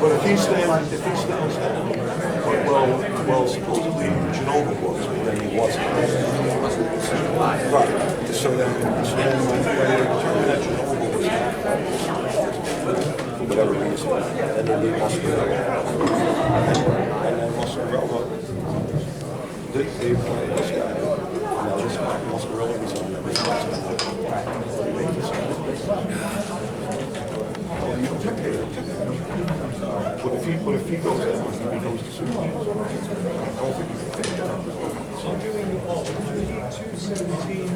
But if he's well, supposedly Genova was, but then he wasn't. Right. So then determined that Genova was for whatever reason, and then they Moscarella. And then Moscarella, they played this guy. Now this guy, Moscarella was on every But if he goes out, he becomes the supervisor. I don't think he can take that. So doing all 217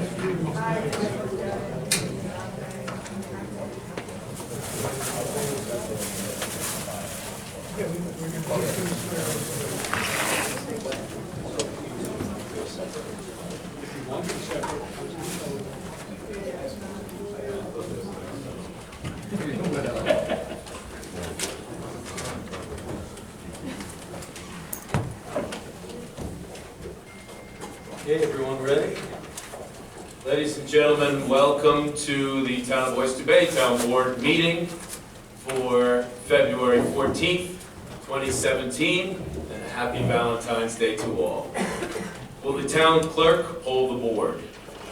Okay, everyone ready? Ladies and gentlemen, welcome to the Town of Oyster Bay Town Board meeting for February 14th, 2017, and a happy Valentine's Day to all. Will the town clerk hold the board?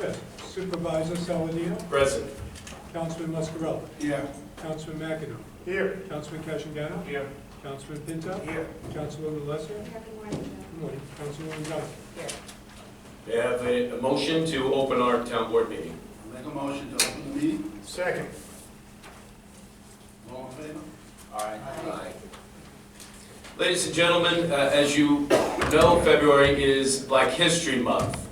Yes. Supervisor Saladino. Present. Councilman Muscarella. Yeah. Councilman McAdoo. Here. Councilman Cashingano. Here. Councilman Pinto. Here. Councilwoman Lesser. Good morning. Councilwoman Johnson. May I have a motion to open our town board meeting? Make a motion to open the meeting. Second. All in favor? Aye. Ladies and gentlemen, as you know, February is Black History Month.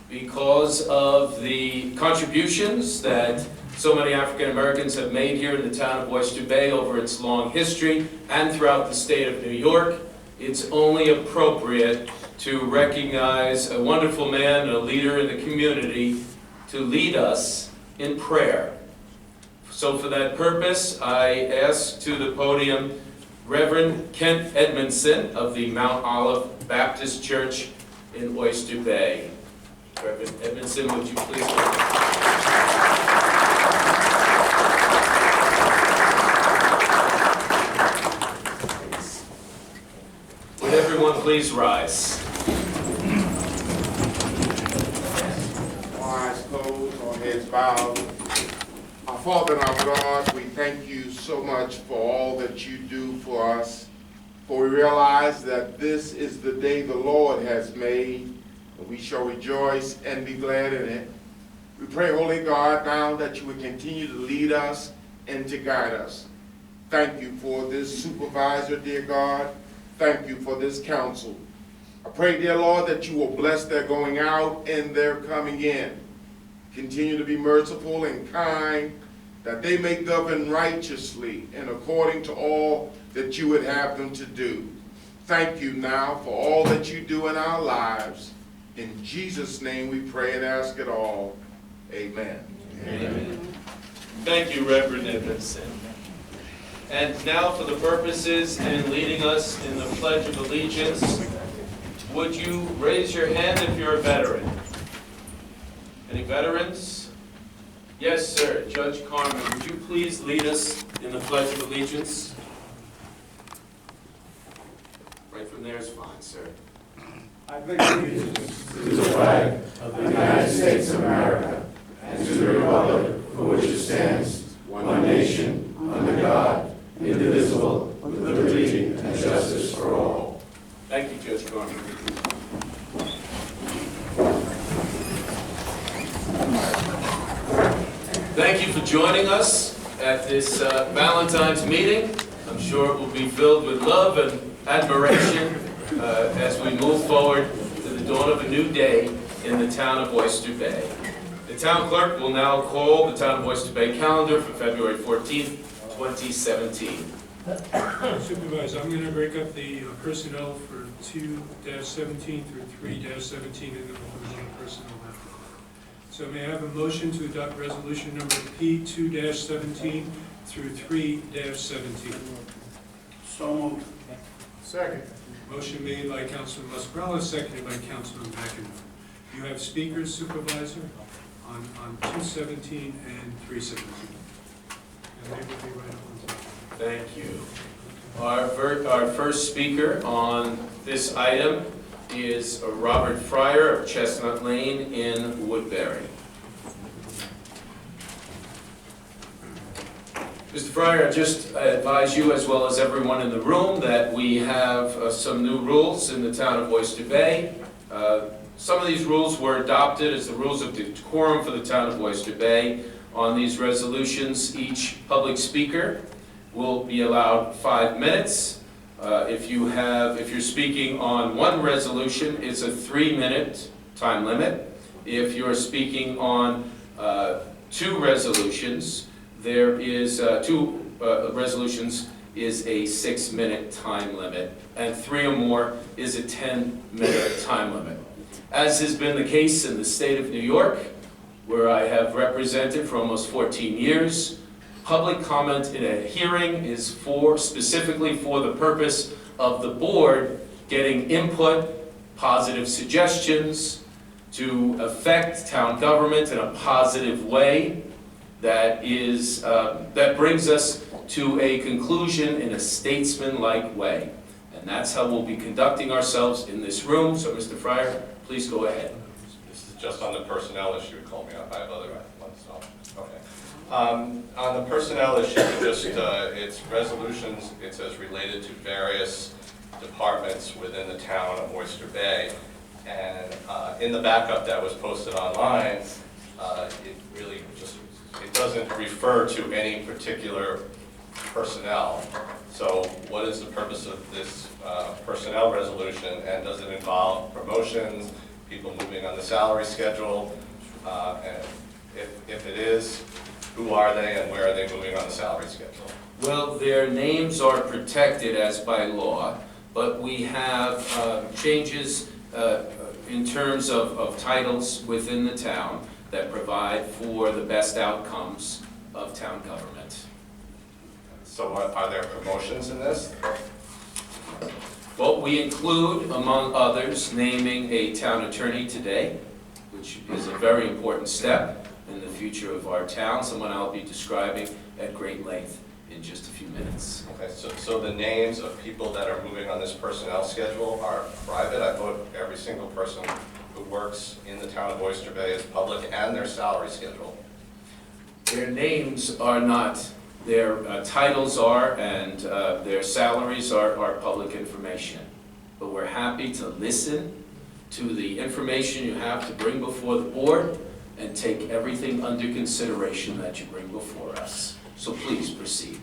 Because of the contributions that so many African Americans have made here in the town of Oyster Bay over its long history and throughout the state of New York, it's only appropriate to recognize a wonderful man, a leader in the community, to lead us in prayer. So for that purpose, I ask to the podium Reverend Kent Edmondson of the Mount Olive Baptist Church in Oyster Bay. Reverend Edmondson, would you please come? Would everyone please rise? All eyes closed, all heads bowed. Our Father and our God, we thank you so much for all that you do for us. For we realize that this is the day the Lord has made, and we shall rejoice and be glad in it. We pray, Holy God, now that you would continue to lead us and to guide us. Thank you for this supervisor, dear God. Thank you for this council. I pray, dear Lord, that you will bless their going out and their coming in. Continue to be merciful and kind, that they may govern righteously and according to all that you would have them to do. Thank you now for all that you do in our lives. In Jesus' name we pray and ask it all. Amen. Amen. Thank you, Reverend Edmondson. And now for the purposes in leading us in the Pledge of Allegiance, would you raise your hand if you're a veteran? Any veterans? Yes, sir. Judge Carmen, would you please lead us in the Pledge of Allegiance? Right from there is fine, sir. I pledge allegiance to the flag of the United States of America and to the republic for which it stands, one nation, under God, indivisible, with liberty and justice for all. Thank you, Judge Carmen. Thank you for joining us at this Valentine's meeting. I'm sure it will be filled with love and admiration as we move forward to the dawn of a new day in the town of Oyster Bay. The town clerk will now call the town of Oyster Bay calendar for February 14th, 2017. Supervisor, I'm going to break up the personnel for 2-17 through 3-17 in the conclusion of personnel matter. So may I have a motion to adopt resolution number P 2-17 through 3-17? So moved. Second. Motion made by Councilman Muscarella, seconded by Councilman McEnroe. You have speakers, Supervisor, on 217 and 317. And they will be right up on top. Thank you. Our first speaker on this item is Robert Fryer of Chestnut Lane in Woodbury. Mr. Fryer, I just advise you, as well as everyone in the room, that we have some new rules in the town of Oyster Bay. Some of these rules were adopted as the rules of decorum for the town of Oyster Bay. On these resolutions, each public speaker will be allowed 5 minutes. If you're speaking on one resolution, it's a 3-minute time limit. If you're speaking on 2 resolutions, there is 2 resolutions is a 6-minute time limit, and 3 or more is a 10-minute time limit. As has been the case in the state of New York, where I have represented for almost 14 years, public comment in a hearing is specifically for the purpose of the board getting input, positive suggestions to affect town government in a positive way that brings us to a conclusion in a statesman-like way. And that's how we'll be conducting ourselves in this room. So, Mr. Fryer, please go ahead. This is just on the personnel issue. Call me up. I have other ones. So, okay. On the personnel issue, it's resolutions. It says related to various departments within the town of Oyster Bay. And in the backup that was posted online, it really it doesn't refer to any particular personnel. So what is the purpose of this personnel resolution, and does it involve promotions, people moving on the salary schedule? And if it is, who are they and where are they moving on the salary schedule? Well, their names are protected as by law, but we have changes in terms of titles within the town that provide for the best outcomes of town government. So are there promotions in this? Well, we include, among others, naming a town attorney today, which is a very important step in the future of our town, someone I'll be describing at great length in just a few minutes. Okay, so the names of people that are moving on this personnel schedule are private? I thought every single person who works in the town of Oyster Bay is public, and their salary schedule. Their names are not, their titles are, and their salaries are public information. But we're happy to listen to the information you have to bring before the board and take everything under consideration that you bring before us. So please proceed.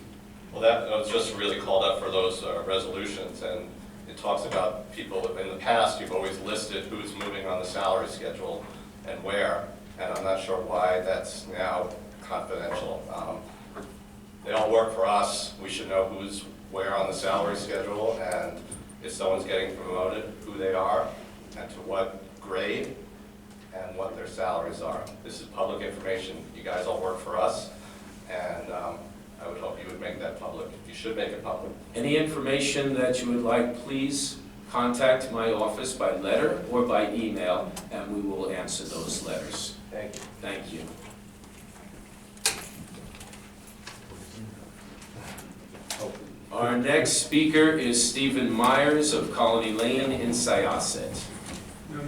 Well, that was just really called up for those resolutions, and it talks about people. In the past, you've always listed who's moving on the salary schedule and where, and I'm not sure why that's now confidential. They all work for us. We should know who's where on the salary schedule, and if someone's getting promoted, who they are, and to what grade, and what their salaries are. This is public information. You guys all work for us, and I would hope you would make that public. You should make it public. Any information that you would like, please contact my office by letter or by email, and we will answer those letters. Thank you. Thank you. Our next speaker is Stephen Myers of Colony Lane in Syosset. No.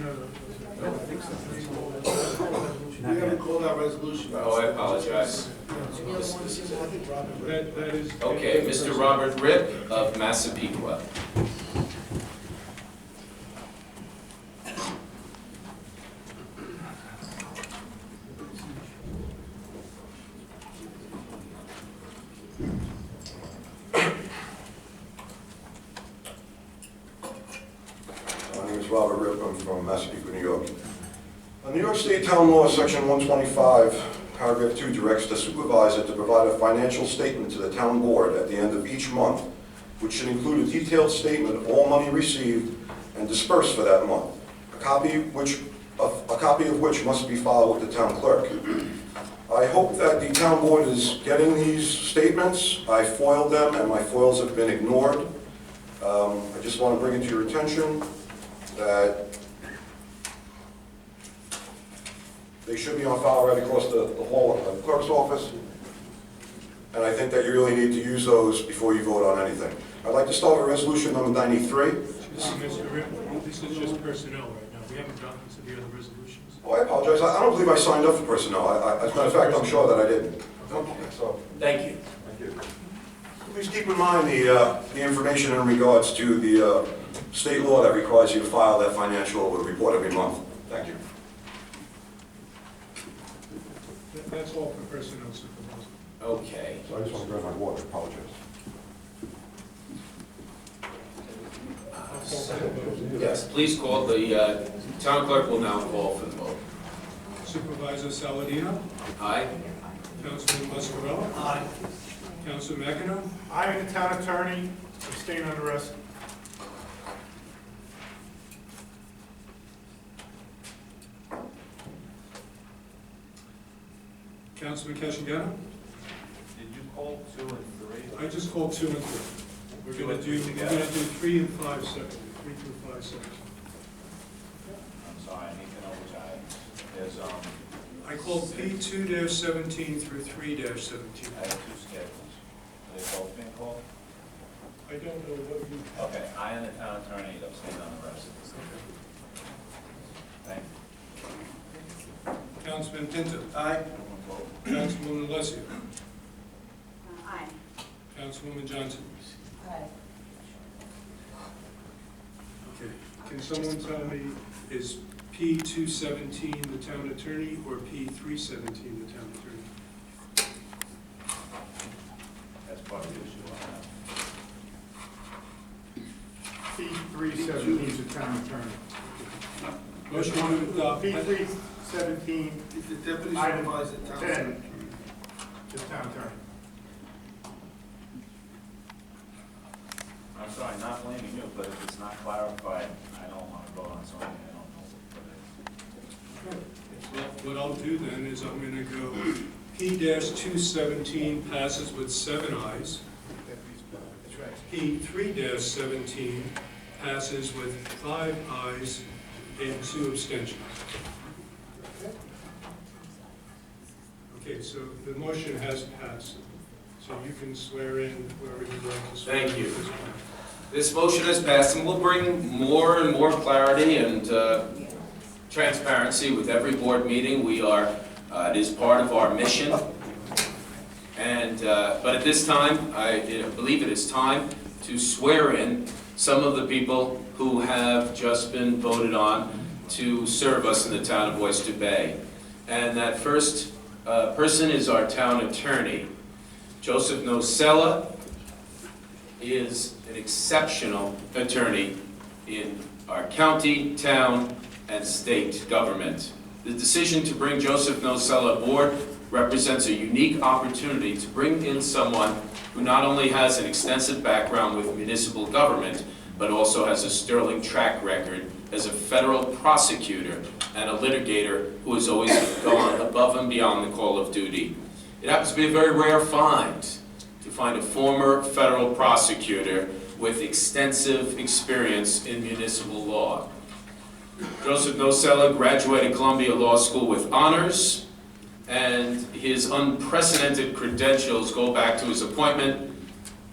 We haven't called our resolution. Oh, I apologize. That is. Okay, Mr. Robert Ripp of Massapequa. My name is Robert Ripp. I'm from Massapequa, New York. New York State Town Law, Section 125, Paragraph 2 directs the supervisor to provide a financial statement to the town board at the end of each month, which should include a detailed statement of all money received and dispersed for that month, a copy of which must be filed with the town clerk. I hope that the town board is getting these statements. I foiled them, and my foils have been ignored. I just want to bring it to your attention that they should be on file right across the hall at the clerk's office. And I think that you really need to use those before you vote on anything. I'd like to start with resolution number 93. Mr. Rip, this is just personnel right now. We haven't gotten to the other resolutions. Oh, I apologize. I don't believe I signed up for personnel. As a matter of fact, I'm sure that I didn't. Okay, so, Thank you. thank you. Please keep in mind the information in regards to the state law that requires you to file that financial report every month. Thank you. That's all for personnel, Supervisor. Okay. So I just want to grab my water. I apologize. Yes, please call, the town clerk will now call for the vote. Supervisor Saladino? Aye? Councilman Muscarella? Aye. Councilman McEnroe? I am the town attorney, abstain on the rest. Councilman Cashagana? Did you call 2 and 3? I just called 2 and 3. We're gonna do 3 and 5 separately, 3 through 5 separately. I'm sorry, I need to know which I, there's, I called P2-17 through 3-17. I have 2 schedules. Are they both being called? I don't know what you... Okay, I am the town attorney, abstain on the rest. Thank you. Councilman Pinto? Aye. Councilwoman Alessio? Aye. Councilwoman Johnson? Aye. Okay, can someone tell me, is P217 the town attorney or P317 the town attorney? That's part of the issue I have. P317 is the town attorney. Motion to adopt. P317 Is the deputy Item supervisor town 10 secretary? is town attorney. I'm sorry, not blaming you, but if it's not clarified, I don't want to vote on something I don't know what it is. What I'll do then is I'm gonna go P-217 passes with 7 ayes. That's right. P3-17 passes with 5 ayes and 2 abstentions. Okay, so the motion has passed. So you can swear in whoever you'd like to swear in. Thank you. at this point. This motion has passed, and will bring more and more clarity and transparency with every board meeting. We are, it is part of our mission. And, but at this time, I believe it is time to swear in some of the people who have just been voted on to serve us in the town of Oyster Bay. And that first person is our town attorney. Joseph Nocella is an exceptional attorney in our county, town, and state government. The decision to bring Joseph Nocella aboard represents a unique opportunity to bring in someone who not only has an extensive background with municipal government, but also has a sterling track record as a federal prosecutor and a litigator who has always gone above and beyond the call of duty. It happens to be a very rare find, to find a former federal prosecutor with extensive experience in municipal law. Joseph Nocella graduated Columbia Law School with honors, and his unprecedented credentials go back to his appointment,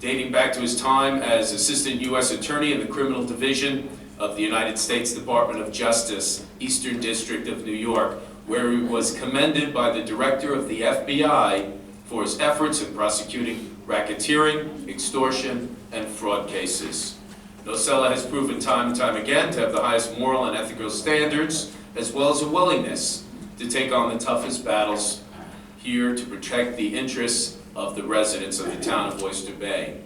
dating back to his time as Assistant U.S. Attorney in the Criminal Division of the United States Department of Justice, Eastern District of New York, where he was commended by the Director of the FBI for his efforts in prosecuting racketeering, extortion, and fraud cases. Nocella has proven time and time again to have the highest moral and ethical standards, as well as a willingness to take on the toughest battles here to protect the interests of the residents of the town of Oyster Bay.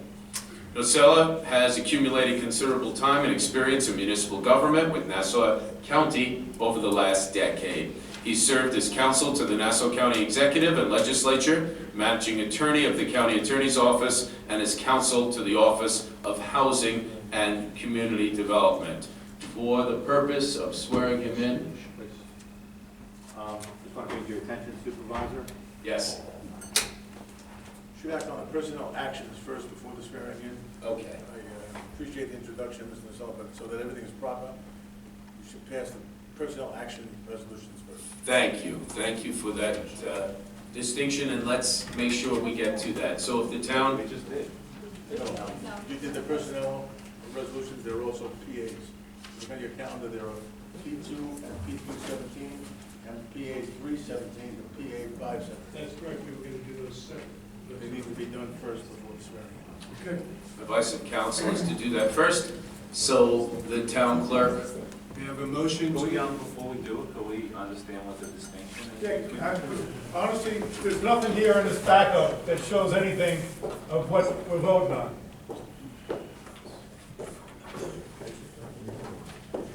Nocella has accumulated considerable time and experience in municipal government with Nassau County over the last decade. He served as counsel to the Nassau County Executive and Legislature, managing attorney of the County Attorney's Office, and as counsel to the Office of Housing and Community Development. for the purpose of swearing him in. Just want to bring to your attention, Supervisor. Yes, Should act on the personnel actions first before the swearing in. okay. I appreciate the introduction, Mr. Nassau, but so that everything is proper, you should pass the personnel action resolutions first. Thank you for that distinction, and let's make sure we get to that. So if the town, We just did. You did the personnel resolutions, there are also PAs. Look on your calendar, there are P2 and P217, and PA 317 and PA 517. That's correct, we were gonna do those separate. They need to be done first before the swearing in. Okay. advice of counsel is to do that first, so the town clerk, We have a motion Before to, we do it, could we understand what the distinction is? Yeah, honestly, there's nothing here in this backup that shows anything of what we're voting on.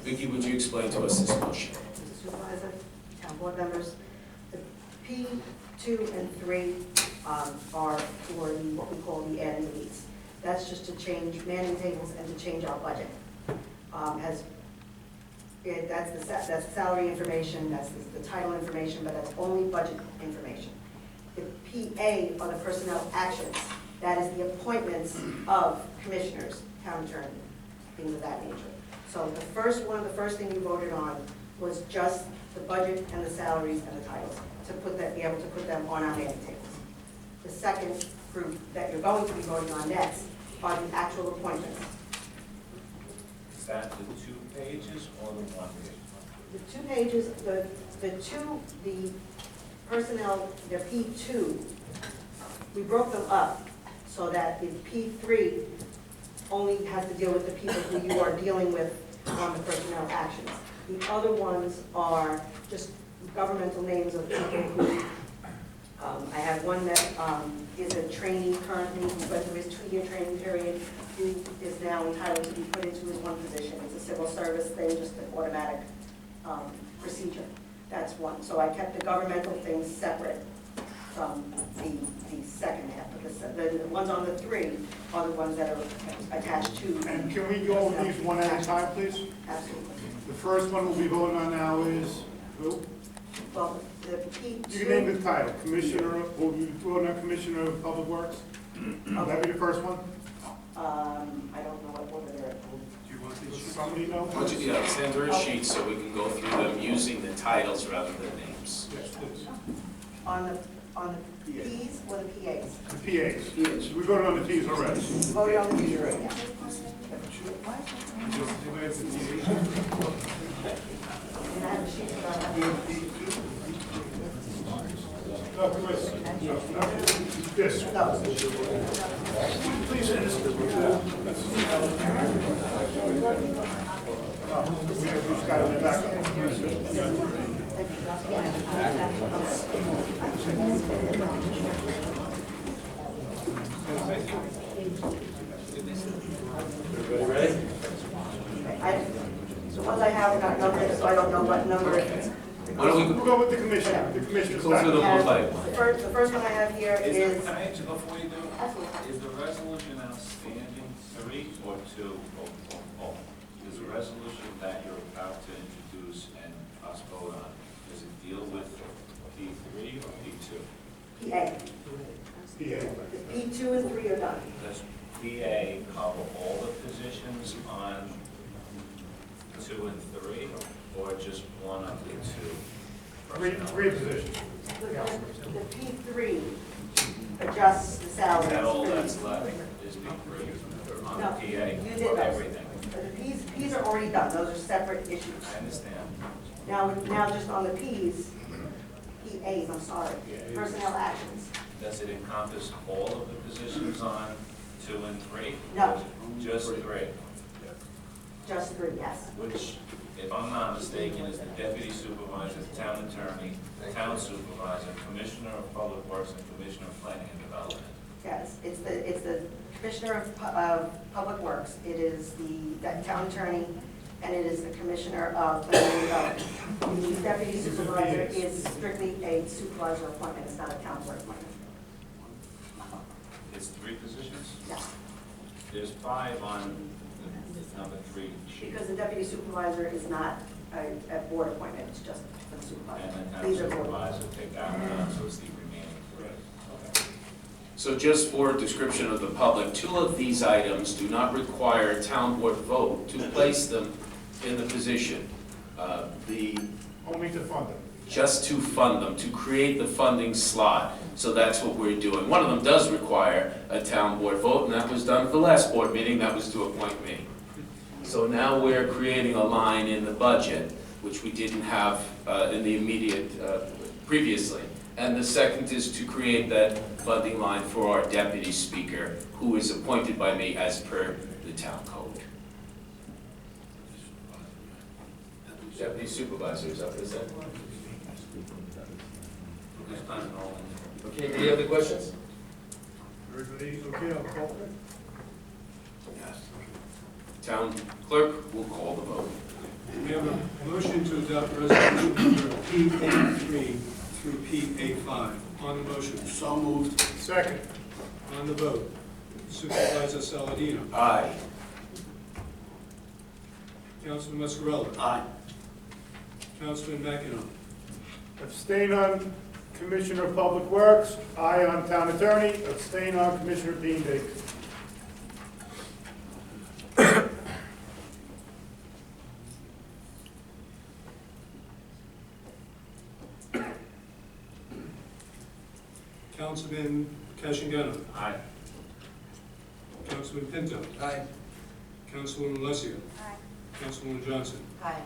Vicki, would you explain to us this motion? Mr. Supervisor, town board members, the P2 and 3 are for what we call the add and deletes. That's just to change manning tables and to change our budget. That's the salary information, that's the title information, but that's only budget information. The PA are the personnel actions. That is the appointments of commissioners, town attorney, things of that nature. So the first thing you voted on was just the budget and the salaries and the titles, to be able to put them on our manning tables. The second group that you're going to be voting on next are the actual appointments. Is that the 2 pages or the 1 page? The 2 pages, the personnel, they're P2, we broke them up so that the P3 only has to deal with the people who you are dealing with on the personnel actions. The other ones are just governmental names of people who, I have one that is a trainee currently, who went through his 2-year training period, who is now entitled to be put into his one position. It's a civil service thing, just an automatic procedure. That's one. So I kept the governmental things separate from the second half. But the ones on the 3 are the ones that are attached to. And can we go over these one at a time, please? Absolutely. The first one we'll be voting on now is, who? Well, the P2. You can name the title, Commissioner, will you vote on Commissioner of Public Works? Will that be the first one? I don't know what order they're in. do you want these? Does somebody know? Why don't you, send her a sheet so we can go through them using the titles rather than names. Yes, please. On the Ps or the PAs? The PAs. We voted on the Ps already. Voted on the Ps, right, yeah. Anybody have the PA? And I have a sheet about Dr. Riss. Yes. Please, we've got it back up. Everybody ready? The ones I have are not numbered, so I don't know what number. Why don't we We'll go with the commissioner. The commissioner's go through them back. one by one? The first one I have here is. Can I ask you before you do? Absolutely. Is the resolution outstanding 3 or 2? Is the resolution that you're about to introduce and us vote on, does it deal with P3 or P2? PA. PA. The P2 and 3 are done. Does PA cover all the positions on 2 and 3, or just one of the 2? Three positions. The P3 adjusts the salaries. Is that all that's left, is P3 on the No, PA, you did or those. everything? The Ps are already done, those are separate issues. I understand. Now just on the PAs, I'm sorry, personnel actions. Does it encompass all of the positions on 2 and 3? No. Just 3, Just 3, yes. which, if I'm not mistaken, is the deputy supervisor, the town attorney, the town supervisor, commissioner of public works, and commissioner of planning and development. Yes, it's the Commissioner of Public Works, it is the town attorney, and it is the Commissioner of Planning and Development. The deputy supervisor is strictly a supervisor appointment, it's not a town board appointment. It's 3 positions? Yes. There's 5 on Number 3. Because the deputy supervisor is not a board appointment, it's just for the supervisor. And the These town are board. supervisor take out, so it's the remaining 3. Okay. So just for description of the public, 2 of these items do not require a town board vote to place them in the position. The Only to fund it. just to fund them, to create the funding slot. So that's what we're doing. One of them does require a town board vote, and that was done at the last board meeting, that was to appoint me. So now we're creating a line in the budget, which we didn't have in the immediate, previously. And the second is to create that funding line for our deputy speaker, who is appointed by me as per the town code. Deputy supervisor, is that what it said? Okay, any other questions? Everybody okay, I'll call it. Yes. Town clerk will call the vote. We have a motion to adopt resolution number PA3 through PA5. On the motion, So moved. Second. on the vote, Supervisor Saladino. Aye. Councilman Muscarella. Aye. Councilman McEnon. Abstain on Commissioner of Public Works, aye on Town Attorney, abstain on Commissioner Dean Baker. Councilman Cashingano. Aye. Councilman Pinto. Aye. Councilwoman Alessio. Aye. Councilwoman Johnson. Aye.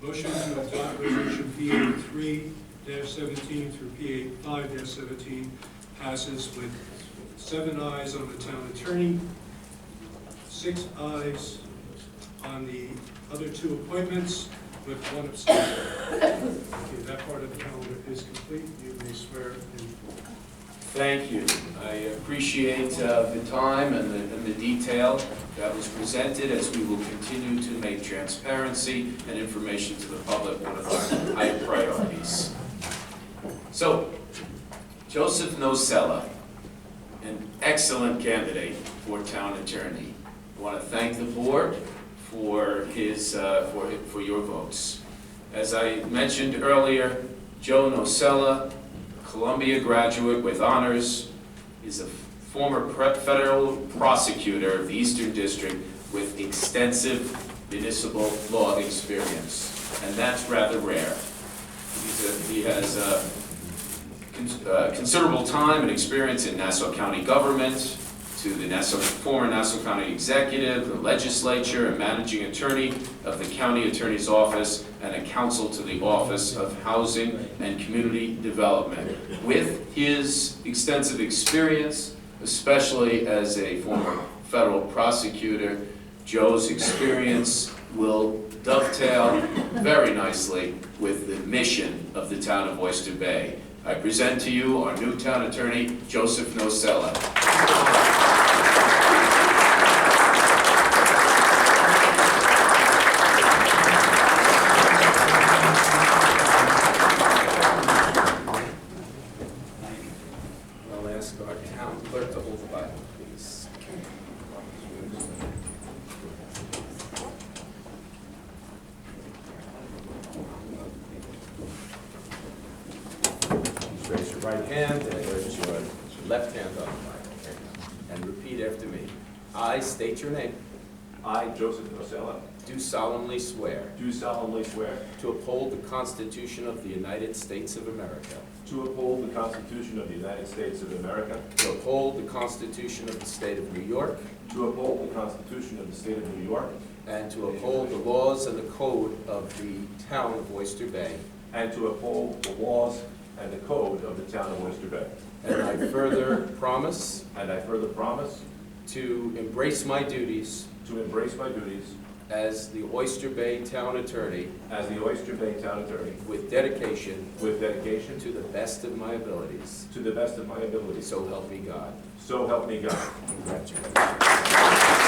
Motion to adopt resolution PA3-17 through PA5-17 passes with 7 ayes on the town attorney, 6 ayes on the other 2 appointments, with 1 abstention. Okay, that part of the calendar is complete. You may swear in. Thank you. I appreciate the time and the detail that was presented, as we will continue to make transparency and information to the public one of our high priorities. So, Joseph Nocella, an excellent candidate for town attorney. I want to thank the board for for your votes. As I mentioned earlier, Joe Nocella, Columbia graduate with honors, is a former federal prosecutor of the Eastern District with extensive municipal law experience, and that's rather rare. He has considerable time and experience in Nassau County government, to the former Nassau County executive, the legislature, and managing attorney of the county attorney's office, and a counsel to the Office of Housing and Community Development. With his extensive experience, especially as a former federal prosecutor, Joe's experience will dovetail very nicely with the mission of the town of Oyster Bay. I present to you our new town attorney, Joseph Nocella. I'll ask our town clerk to hold the Bible, please. Raise your right hand and raise your left hand on the Bible. And repeat after me. I state your name. I, Joseph Nocella, Do solemnly swear do solemnly swear to uphold the Constitution of the United States of America, to uphold the Constitution of the United States of America, to uphold the Constitution of the State of New York, to uphold the Constitution of the State of New York, and to uphold the laws and the code of the town of Oyster Bay. and to uphold the laws and the code of the town of Oyster Bay. And I further promise And I further promise to embrace my duties to embrace my duties as the Oyster Bay Town Attorney as the Oyster Bay Town Attorney with dedication with dedication to the best of my abilities. to the best of my ability. So help me God. So help me God. Congratulations.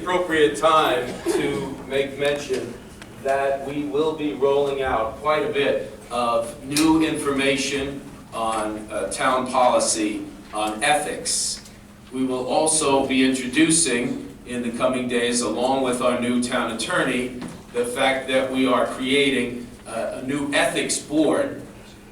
appropriate time to make mention that we will be rolling out quite a bit of new information on town policy, on ethics. We will also be introducing in the coming days, along with our new town attorney, the fact that we are creating a new ethics board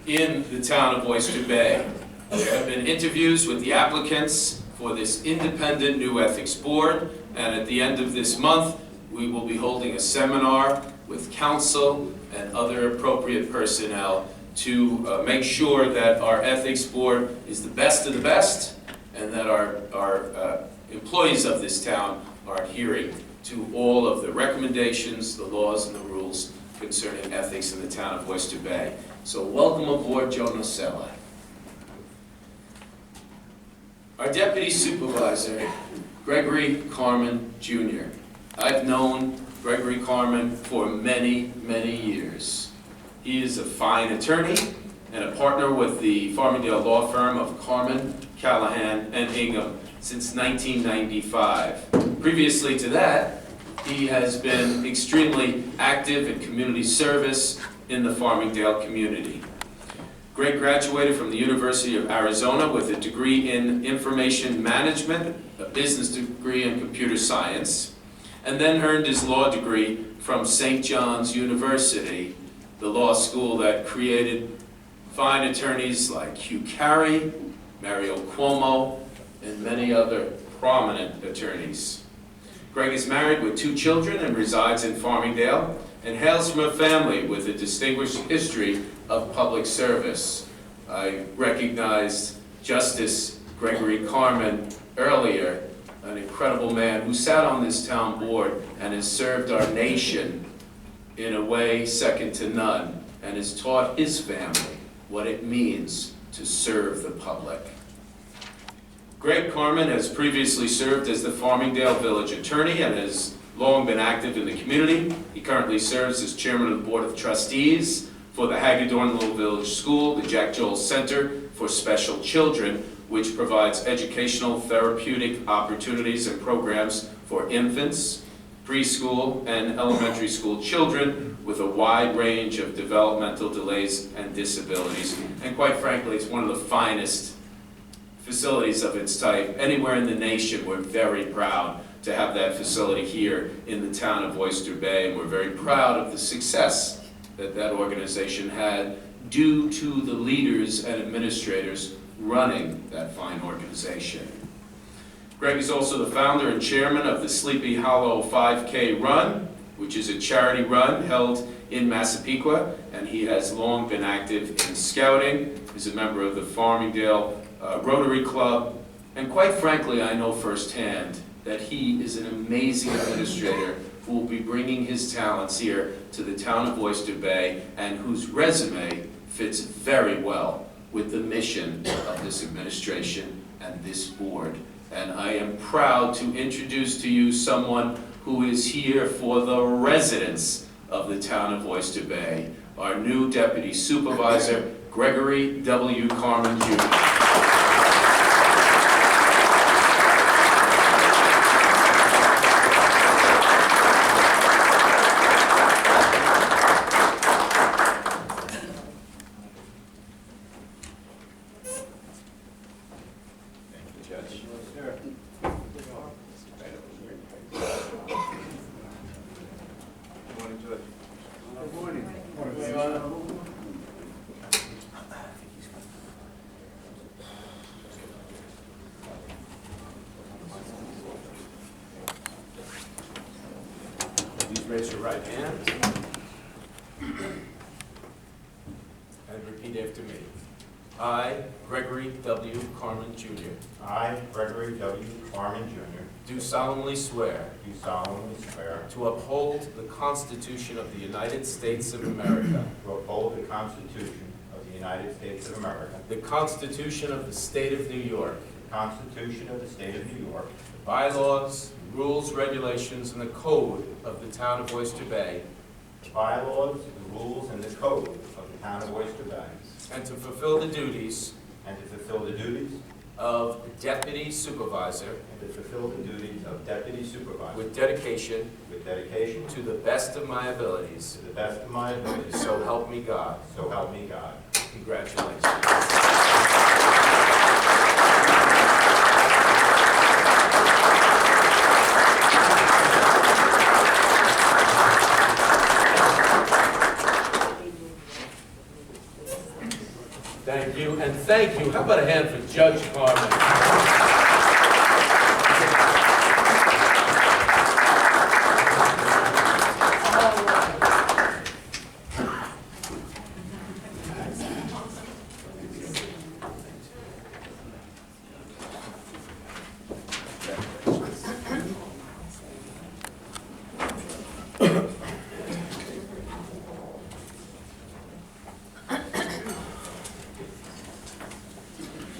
in the town of Oyster Bay. There have been interviews with the applicants for this independent new ethics board, and at the end of this month, we will be holding a seminar with council and other appropriate personnel to make sure that our ethics board is the best of the best, and that our employees of this town are adhering to all of the recommendations, the laws, and the rules concerning ethics in the town of Oyster Bay. So welcome aboard, Joe Nocella. Our deputy supervisor, Gregory Carmen Jr. I've known Gregory Carmen for many, many years. He is a fine attorney and a partner with the Farmingdale law firm of Carmen, Callahan, and Ingham since 1995. Previously to that, he has been extremely active in community service in the Farmingdale community. Greg graduated from the University of Arizona with a degree in information management, a business degree in computer science, and then earned his law degree from St. John's University, the law school that created fine attorneys like Hugh Carey, Mario Cuomo, and many other prominent attorneys. Greg is married with 2 children and resides in Farmingdale, and hails from a family with a distinguished history of public service. I recognized Justice Gregory Carmen earlier, an incredible man who sat on this town board and has served our nation in a way second to none, and has taught his family what it means to serve the public. Greg Carmen has previously served as the Farmingdale Village Attorney and has long been active in the community. He currently serves as chairman of the Board of Trustees for the Hagedorn Little Village School, the Jack Joel Center for Special Children, which provides educational, therapeutic opportunities and programs for infants, preschool, and elementary school children with a wide range of developmental delays and disabilities. And quite frankly, it's one of the finest facilities of its type anywhere in the nation. We're very proud to have that facility here in the town of Oyster Bay, and we're very proud of the success that that organization had due to the leaders and administrators running that fine organization. Greg is also the founder and chairman of the Sleepy Hollow 5K Run, which is a charity run held in Massapequa, and he has long been active in scouting. He's a member of the Farmingdale Rotary Club, and quite frankly, I know firsthand that he is an amazing administrator who will be bringing his talents here to the town of Oyster Bay, and whose resume fits very well with the mission of this administration and this board. And I am proud to introduce to you someone who is here for the residents of the town of Oyster Bay, our new deputy supervisor, Gregory W. Carmen Jr. Please raise your right hand and repeat after me. I, Gregory W. Carmen Jr., I, Gregory W. Carmen Jr., do solemnly swear do solemnly swear to uphold the Constitution of the United States of America, to uphold the Constitution of the United States of America, the Constitution of the State of New York, the Constitution of the State of New York, the bylaws, rules, regulations, and the code of the town of Oyster Bay, the bylaws, the rules, and the code of the town of Oyster Bay, and to fulfill the duties and to fulfill the duties of Deputy Supervisor and to fulfill the duties of Deputy Supervisor with dedication with dedication to the best of my abilities. to the best of my ability. So help me God. So help me God. Congratulations. Thank you, and thank you. How about a hand for Judge Carmen?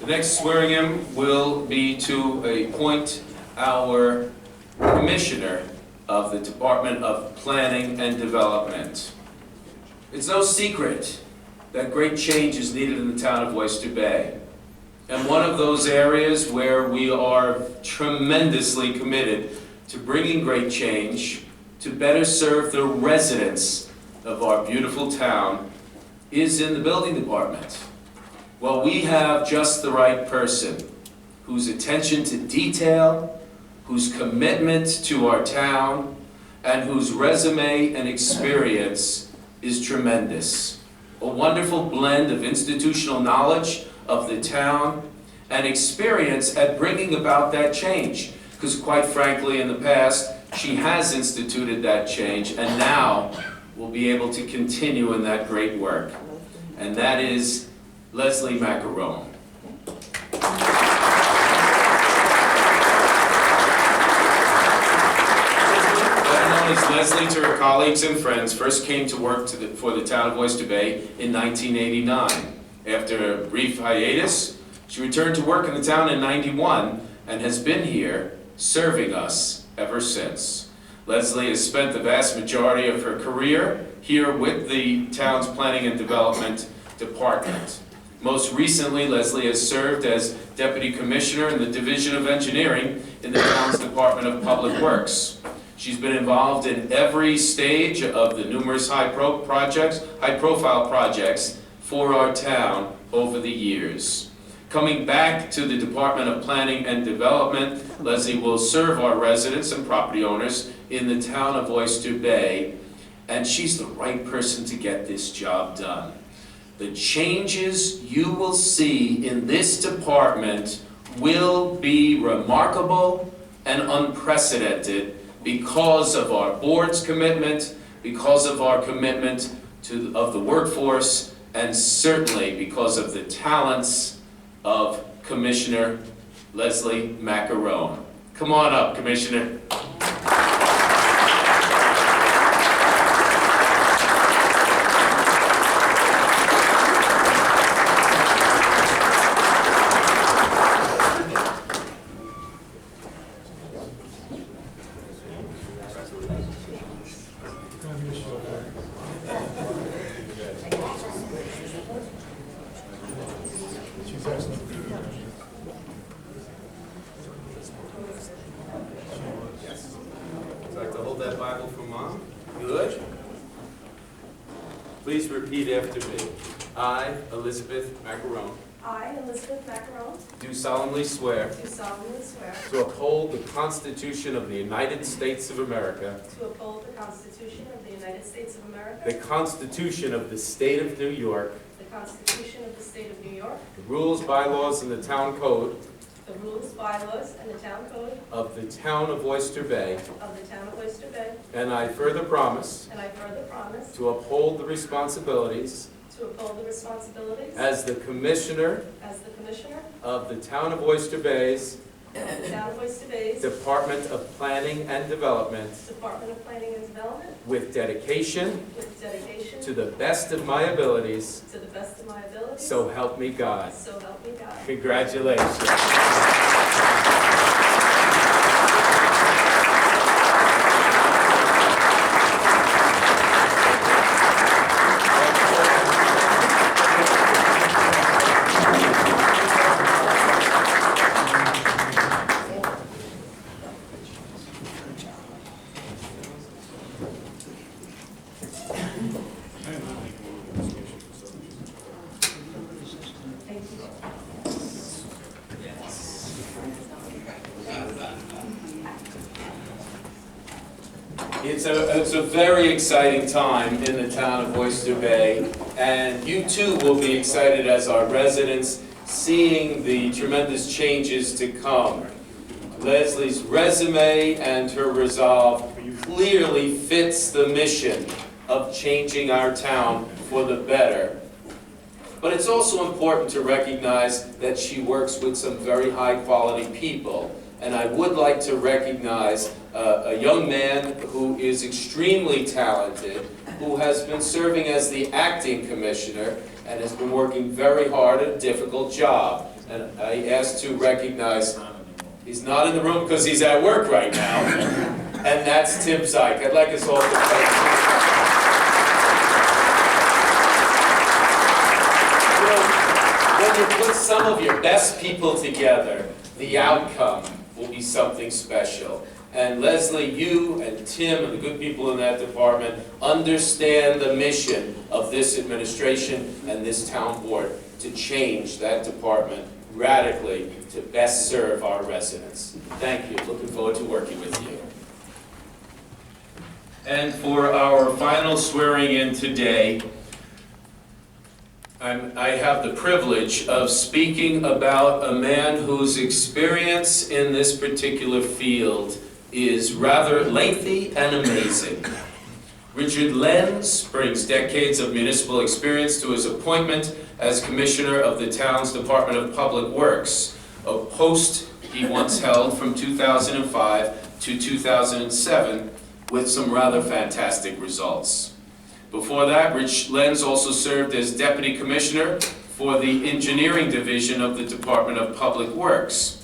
The next swearing-in will be to appoint our Commissioner of the Department of Planning and Development. It's no secret that great change is needed in the town of Oyster Bay. And one of those areas where we are tremendously committed to bringing great change to better serve the residents of our beautiful town is in the building department. Well, we have just the right person whose attention to detail, whose commitment to our town, and whose resume and experience is tremendous. A wonderful blend of institutional knowledge of the town and experience at bringing about that change. Because quite frankly, in the past, she has instituted that change and now will be able to continue in that great work. And that is Leslie Macarone. Better known as Leslie to her colleagues and friends, first came to work for the town of Oyster Bay in 1989. After a brief hiatus, she returned to work in the town in '91 and has been here serving us ever since. Leslie has spent the vast majority of her career here with the town's Planning and Development Department. Most recently, Leslie has served as Deputy Commissioner in the Division of Engineering in the town's Department of Public Works. She's been involved in every stage of the numerous high-profile projects for our town over the years. Coming back to the Department of Planning and Development, Leslie will serve our residents and property owners in the town of Oyster Bay, and she's the right person to get this job done. The changes you will see in this department will be remarkable and unprecedented because of our board's commitment, because of our commitment of the workforce, and certainly because of the talents of Commissioner Leslie Macarone. Come on up, Commissioner. Please repeat after me. I, Elizabeth Macarone, I, Elizabeth Macarone, do solemnly swear do solemnly swear to uphold the Constitution of the United States of America, to uphold the Constitution of the United States of America, the Constitution of the State of New York, the Constitution of the State of New York, the rules, bylaws, and the town code the rules, bylaws, and the town code of the town of Oyster Bay, of the town of Oyster Bay, and I further promise and I further promise to uphold the responsibilities to uphold the responsibilities as the Commissioner as the Commissioner of the town of Oyster Bay's of the town of Oyster Bay's Department of Planning and Development Department of Planning and Development with dedication with dedication to the best of my abilities, to the best of my abilities. so help me God. So help me God. Congratulations. It's a very exciting time in the town of Oyster Bay, and you too will be excited as our residents, seeing the tremendous changes to come. Leslie's resume and her resolve clearly fits the mission of changing our town for the better. But it's also important to recognize that she works with some very high-quality people. And I would like to recognize a young man who is extremely talented, who has been serving as the acting commissioner and has been working very hard at a difficult job. And I ask to recognize, he's not in the room because he's at work right now, and that's Tim Zyke. I'd like us all to thank him. When you put some of your best people together, the outcome will be something special. And Leslie, you and Tim and the good people in that department understand the mission of this administration and this town board to change that department radically to best serve our residents. Thank you. Looking forward to working with you. And for our final swearing in today, I have the privilege of speaking about a man whose experience in this particular field is rather lengthy and amazing. Richard Lenz brings decades of municipal experience to his appointment as Commissioner of the town's Department of Public Works, a post he once held from 2005 to 2007 with some rather fantastic results. Before that, Rich Lenz also served as Deputy Commissioner for the Engineering Division of the Department of Public Works.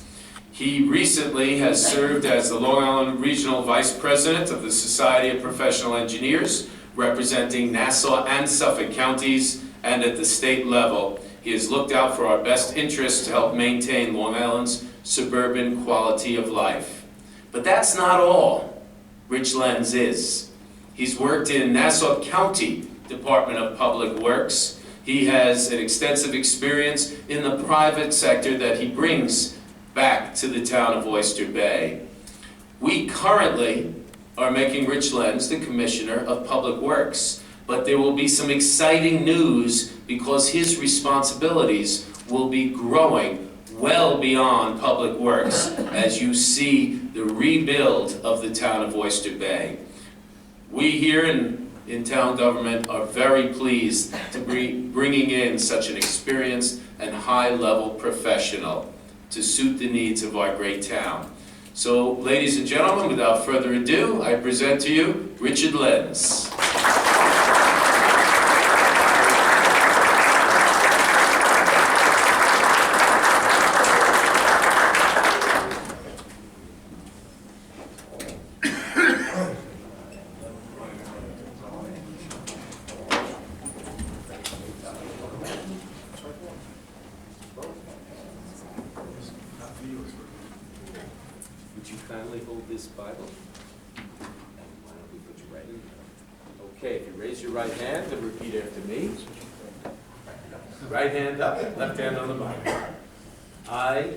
He recently has served as the Long Island Regional Vice President of the Society of Professional Engineers, representing Nassau and Suffolk counties, and at the state level, he has looked out for our best interests to help maintain Long Island's suburban quality of life. But that's not all Rich Lenz is. He's worked in Nassau County Department of Public Works. He has an extensive experience in the private sector that he brings back to the town of Oyster Bay. We currently are making Rich Lenz the Commissioner of Public Works, but there will be some exciting news because his responsibilities will be growing well beyond Public Works as you see the rebuild of the town of Oyster Bay. We here in town government are very pleased to be bringing in such an experienced and high-level professional to suit the needs of our great town. So, ladies and gentlemen, without further ado, I present to you Richard Lenz. Would you kindly hold this Bible? And why don't we put you right in there? Okay, if you raise your right hand and repeat after me. Right hand up, left hand on the Bible. I,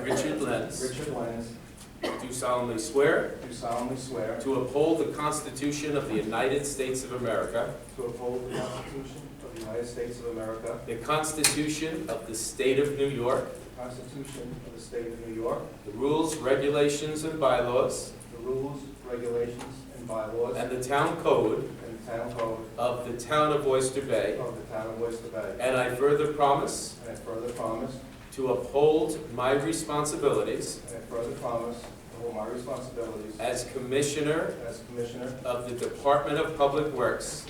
Richard Lenz, do solemnly swear to uphold the Constitution of the United States of America, to uphold the Constitution of the United States of America, the Constitution of the State of New York, the Constitution of the State of New York, the rules, regulations, and bylaws, the rules, regulations, and bylaws, and the town code and the town code of the town of Oyster Bay. of the town of Oyster Bay. And I further promise And I further promise, to uphold my responsibilities and I further promise to hold my responsibilities as Commissioner as Commissioner of the Department of Public Works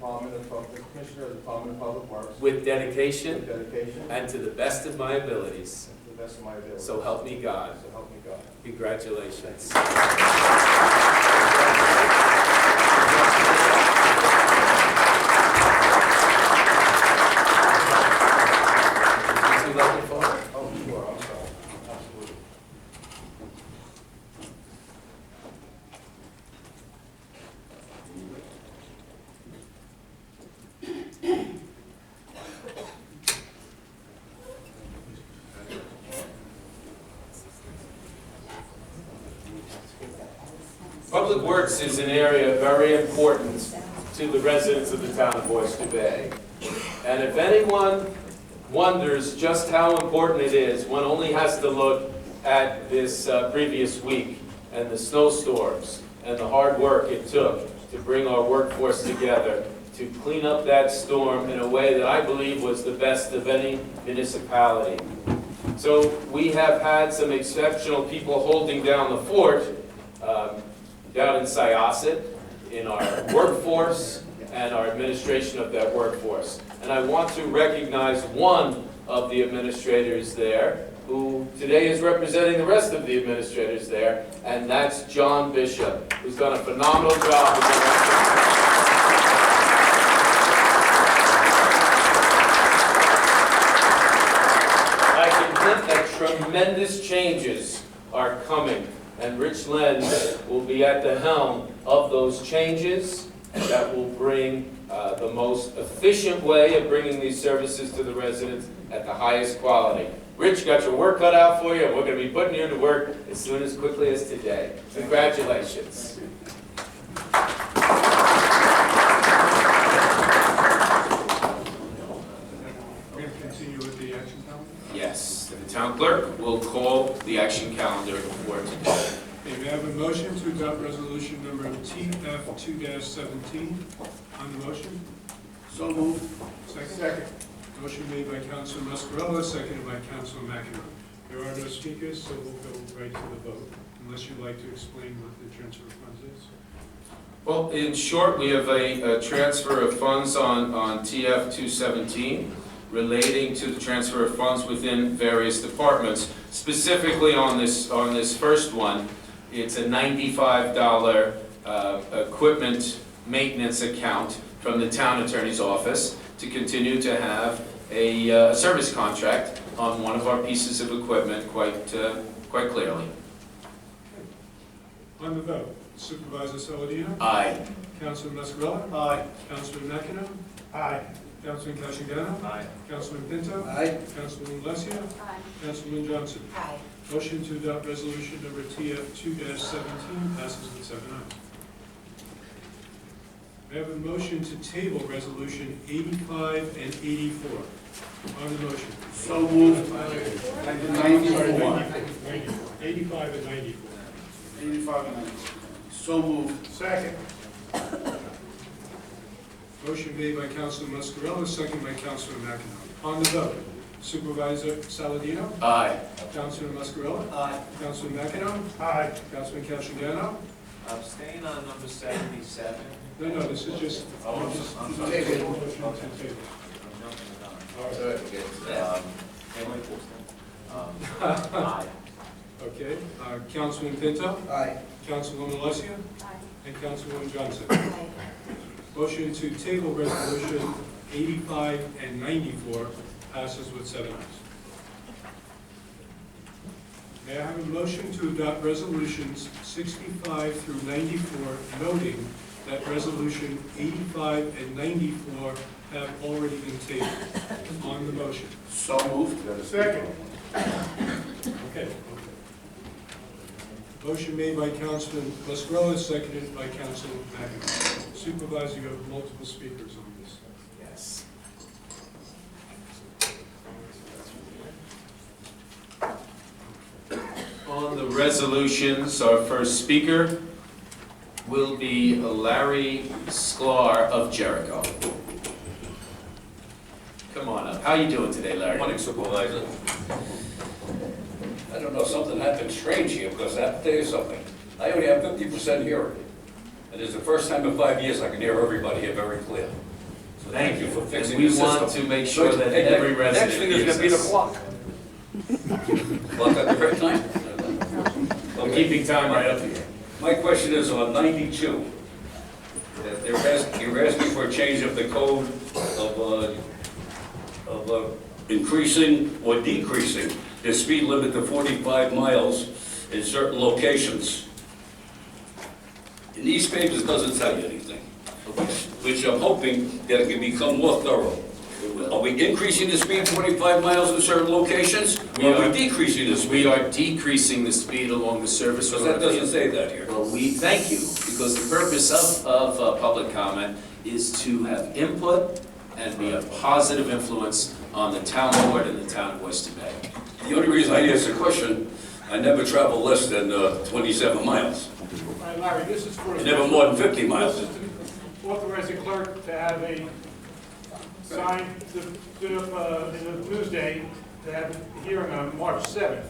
Commissioner of the Department of Public Works with with dedication dedication and and to the best of my abilities. to the best of my ability. So help me God. So help me God. Congratulations. Would you like to fall? Oh, sure, I'm sorry. Absolutely. Public Works is an area very important to the residents of the town of Oyster Bay. And if anyone wonders just how important it is, one only has to look at this previous week and the snowstorms and the hard work it took to bring our workforce together to clean up that storm in a way that I believe was the best of any municipality. So we have had some exceptional people holding down the fort down in Syosset, in our workforce and our administration of that workforce. And I want to recognize one of the administrators there, who today is representing the rest of the administrators there, and that's John Bishop, who's done a phenomenal job with the that tremendous changes are coming, and Rich Lenz will be at the helm of those changes that will bring the most efficient way of bringing these services to the residents at the highest quality. Rich, got your work cut out for you, and we're going to be putting you to work as quickly as today. Congratulations. Yes, the town clerk will call the action calendar for today. Okay, may I have a motion to adopt resolution number TF 2-17 on the motion? So moved. Second. Motion made by Councilor Muscarella, seconded by Councilor McEnroe. There are no speakers, so we'll go right to the vote, unless you'd like to explain what the transfer of funds is. Well, in short, we have a transfer of funds on TF 217 relating to the transfer of funds within various departments. Specifically on this first one, it's a $95 equipment maintenance account from the town attorney's office to continue to have a service contract on one of our pieces of equipment quite clearly. On the vote, Supervisor Saladino? Aye. Councilor Muscarella? Aye. Councilor McEnroe? Aye. Councilman Casciano? Aye. Councilman Pinto? Aye. Councilman Alessio? Aye. Councilman Johnson? Aye. Motion to adopt resolution number TF 2-17 passes with 7 ayes. May I have a motion to table resolution 85 and 84 on the motion? So moved. 85 and 94. 85 and 94. So moved. Second. Motion made by Councilor Muscarella, seconded by Councilor McEnroe. On the vote, Supervisor Saladino? Aye. Councilor Muscarella? Aye. Councilor McEnroe? Aye. Councilman Casciano? Abstain on number 77. No, this is just. Oh, I'm sorry. Table. I'm jumping the gun. Aye. Okay, Councilman Pinto? Aye. Councilwoman Alessio? Aye. And Councilwoman Johnson. Aye. Motion to table resolution 85 and 94 passes with 7 ayes. May I have a motion to adopt resolutions 65 through 94, noting that resolution 85 and 94 have already been tabled? On the motion. So moved. Second. Okay. Motion made by Councilman Muscarella, seconded by Councilman McEnroe. Supervisor, you have multiple speakers on this. Yes. On the resolutions, our first speaker will be Larry Sklar of Jericho. Come on up. How you doing today, Larry? Morning, Supervisor. I don't know, something happened strange here, because I have to tell you something. I only have 50% hearing. And it's the first time in 5 years I can hear everybody here very clear. So thank you for fixing the We system. want to make sure that Hey, every resident Next thing is hears gonna be the us. clock. Clock at the right time? I'm keeping time right up here. My question is on 92. You're asking for a change of the code of increasing or decreasing the speed limit to 45 miles in certain locations. And these papers doesn't tell you anything, which I'm hoping that it can become more thorough. Are we increasing the speed 25 miles in certain locations? Or are we decreasing the speed? We are decreasing the speed along the service road. Because that doesn't say that here. Well, we thank you, because the purpose of public comment is to have input and be a positive influence on the town board and the town of Oyster Bay. The only reason I asked the question, I never travel less than 27 miles. All right, Larry, this is for... Never more than 50 miles. This is to authorize the clerk to have a sign in the Newsday to have a hearing on March 7th.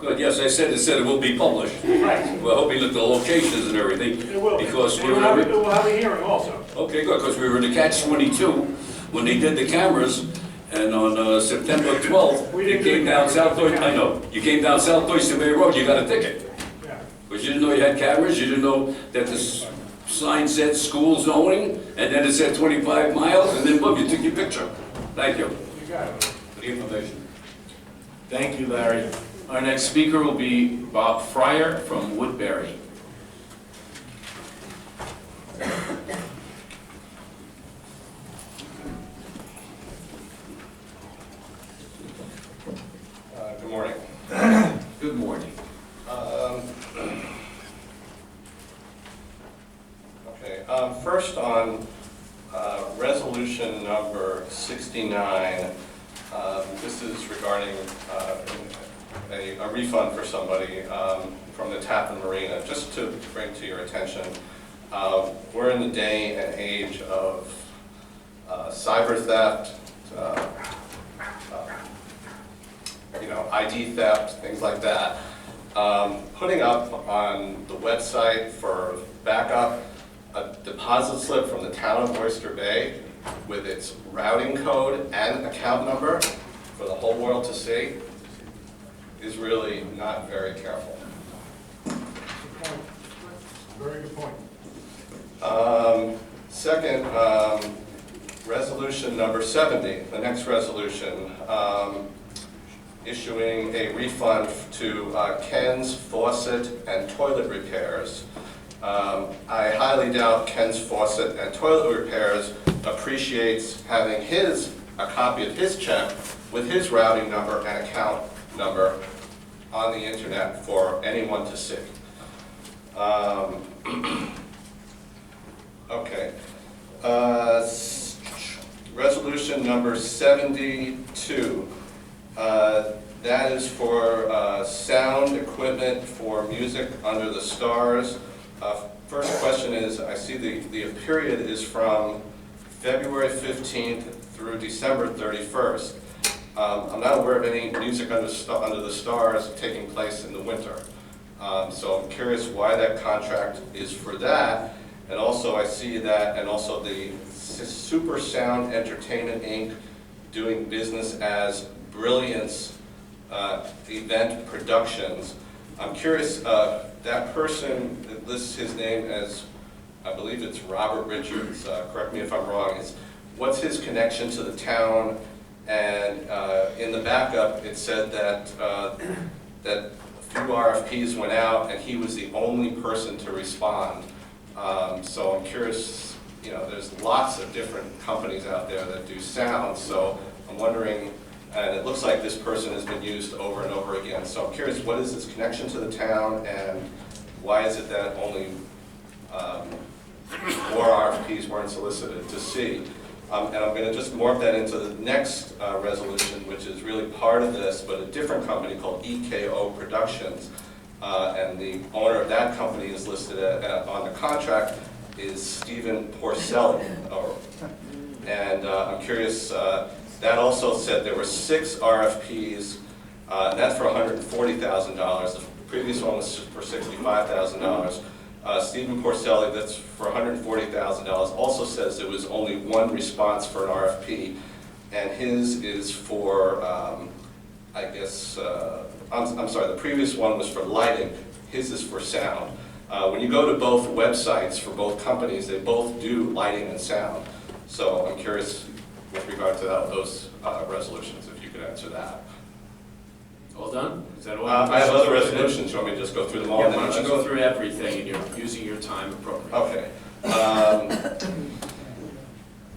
Good, yes, I said it will be published. Right. We're hoping that the locations and everything. It will. Because It will have a hearing also. Okay, good, because we were in the catch-22 when they did the cameras, and on September 12th, We you didn't do came the down cameras. South Oyster, I know, you came down South Oyster Bay Road, you got a ticket. Yeah. Because you didn't know you had cameras, you didn't know that the sign said school zoning, and then it said 25 miles, and then boom, you took your picture. Thank you You got it. for the information. Thank you, Larry. Our next speaker will be Bob Fryer from Woodbury. Good morning. Good morning. Okay, first on resolution number 69, this is regarding a refund for somebody from the Tappan Marina. Just to bring to your attention, we're in the day and age of cyber theft, ID theft, things like that. Putting up on the website for backup a deposit slip from the town of Oyster Bay with its routing code and account number for the whole world to see is really not very careful. Very good point. Second, resolution number 70, the next resolution, issuing a refund to Ken's Faucet and Toilet Repairs. I highly doubt Ken's Faucet and Toilet Repairs appreciates having a copy of his check with his routing number and account number on the internet for anyone to see. Okay. Resolution number 72. That is for sound equipment for music under the stars. First question is, I see the period is from February 15th through December 31st. I'm not aware of any music under the stars taking place in the winter. So I'm curious why that contract is for that. And also I see that, and also the Super Sound Entertainment Inc. doing business as Brilliance Event Productions. I'm curious, that person that lists his name as, I believe it's Robert Richards, correct me if I'm wrong, what's his connection to the town? And in the backup, it said that that a few RFPs went out and he was the only person to respond. So I'm curious, there's lots of different companies out there that do sound, so I'm wondering, and it looks like this person has been used over and over again, so I'm curious, what is his connection to the town, and why is it that only more RFPs weren't solicited to see? And I'm going to just morph that into the next resolution, which is really part of this, but a different company called EKO Productions. And the owner of that company is listed on the contract is Stephen Porcelli. And I'm curious, that also said there were 6 RFPs, and that's for $140,000. The previous one was for $65,000. Stephen Porcelli, that's for $140,000, also says there was only 1 response for an RFP, and his is for, I guess, I'm sorry, the previous one was for lighting, his is for sound. When you go to both websites for both companies, they both do lighting and sound. So I'm curious with regard to those resolutions, if you could answer that. All done? Is that all? I have other resolutions. You want me to just go through them all? Yeah, why don't you go through everything, and you're using your time appropriately. Okay.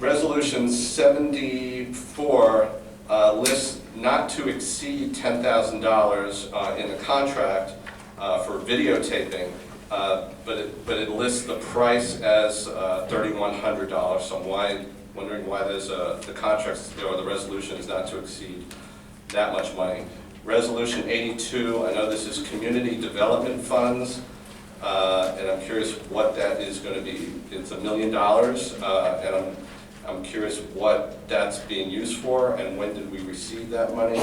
Resolution 74, 94 lists not to exceed $10,000 in the contract for videotaping, but it lists the price as $3,100. So I'm wondering why there's the contract, or the resolution is not to exceed that much money. Resolution 82, I know this is community development funds, and I'm curious what that is going to be. It's $1 million, and I'm curious what that's being used for, and when did we receive that money?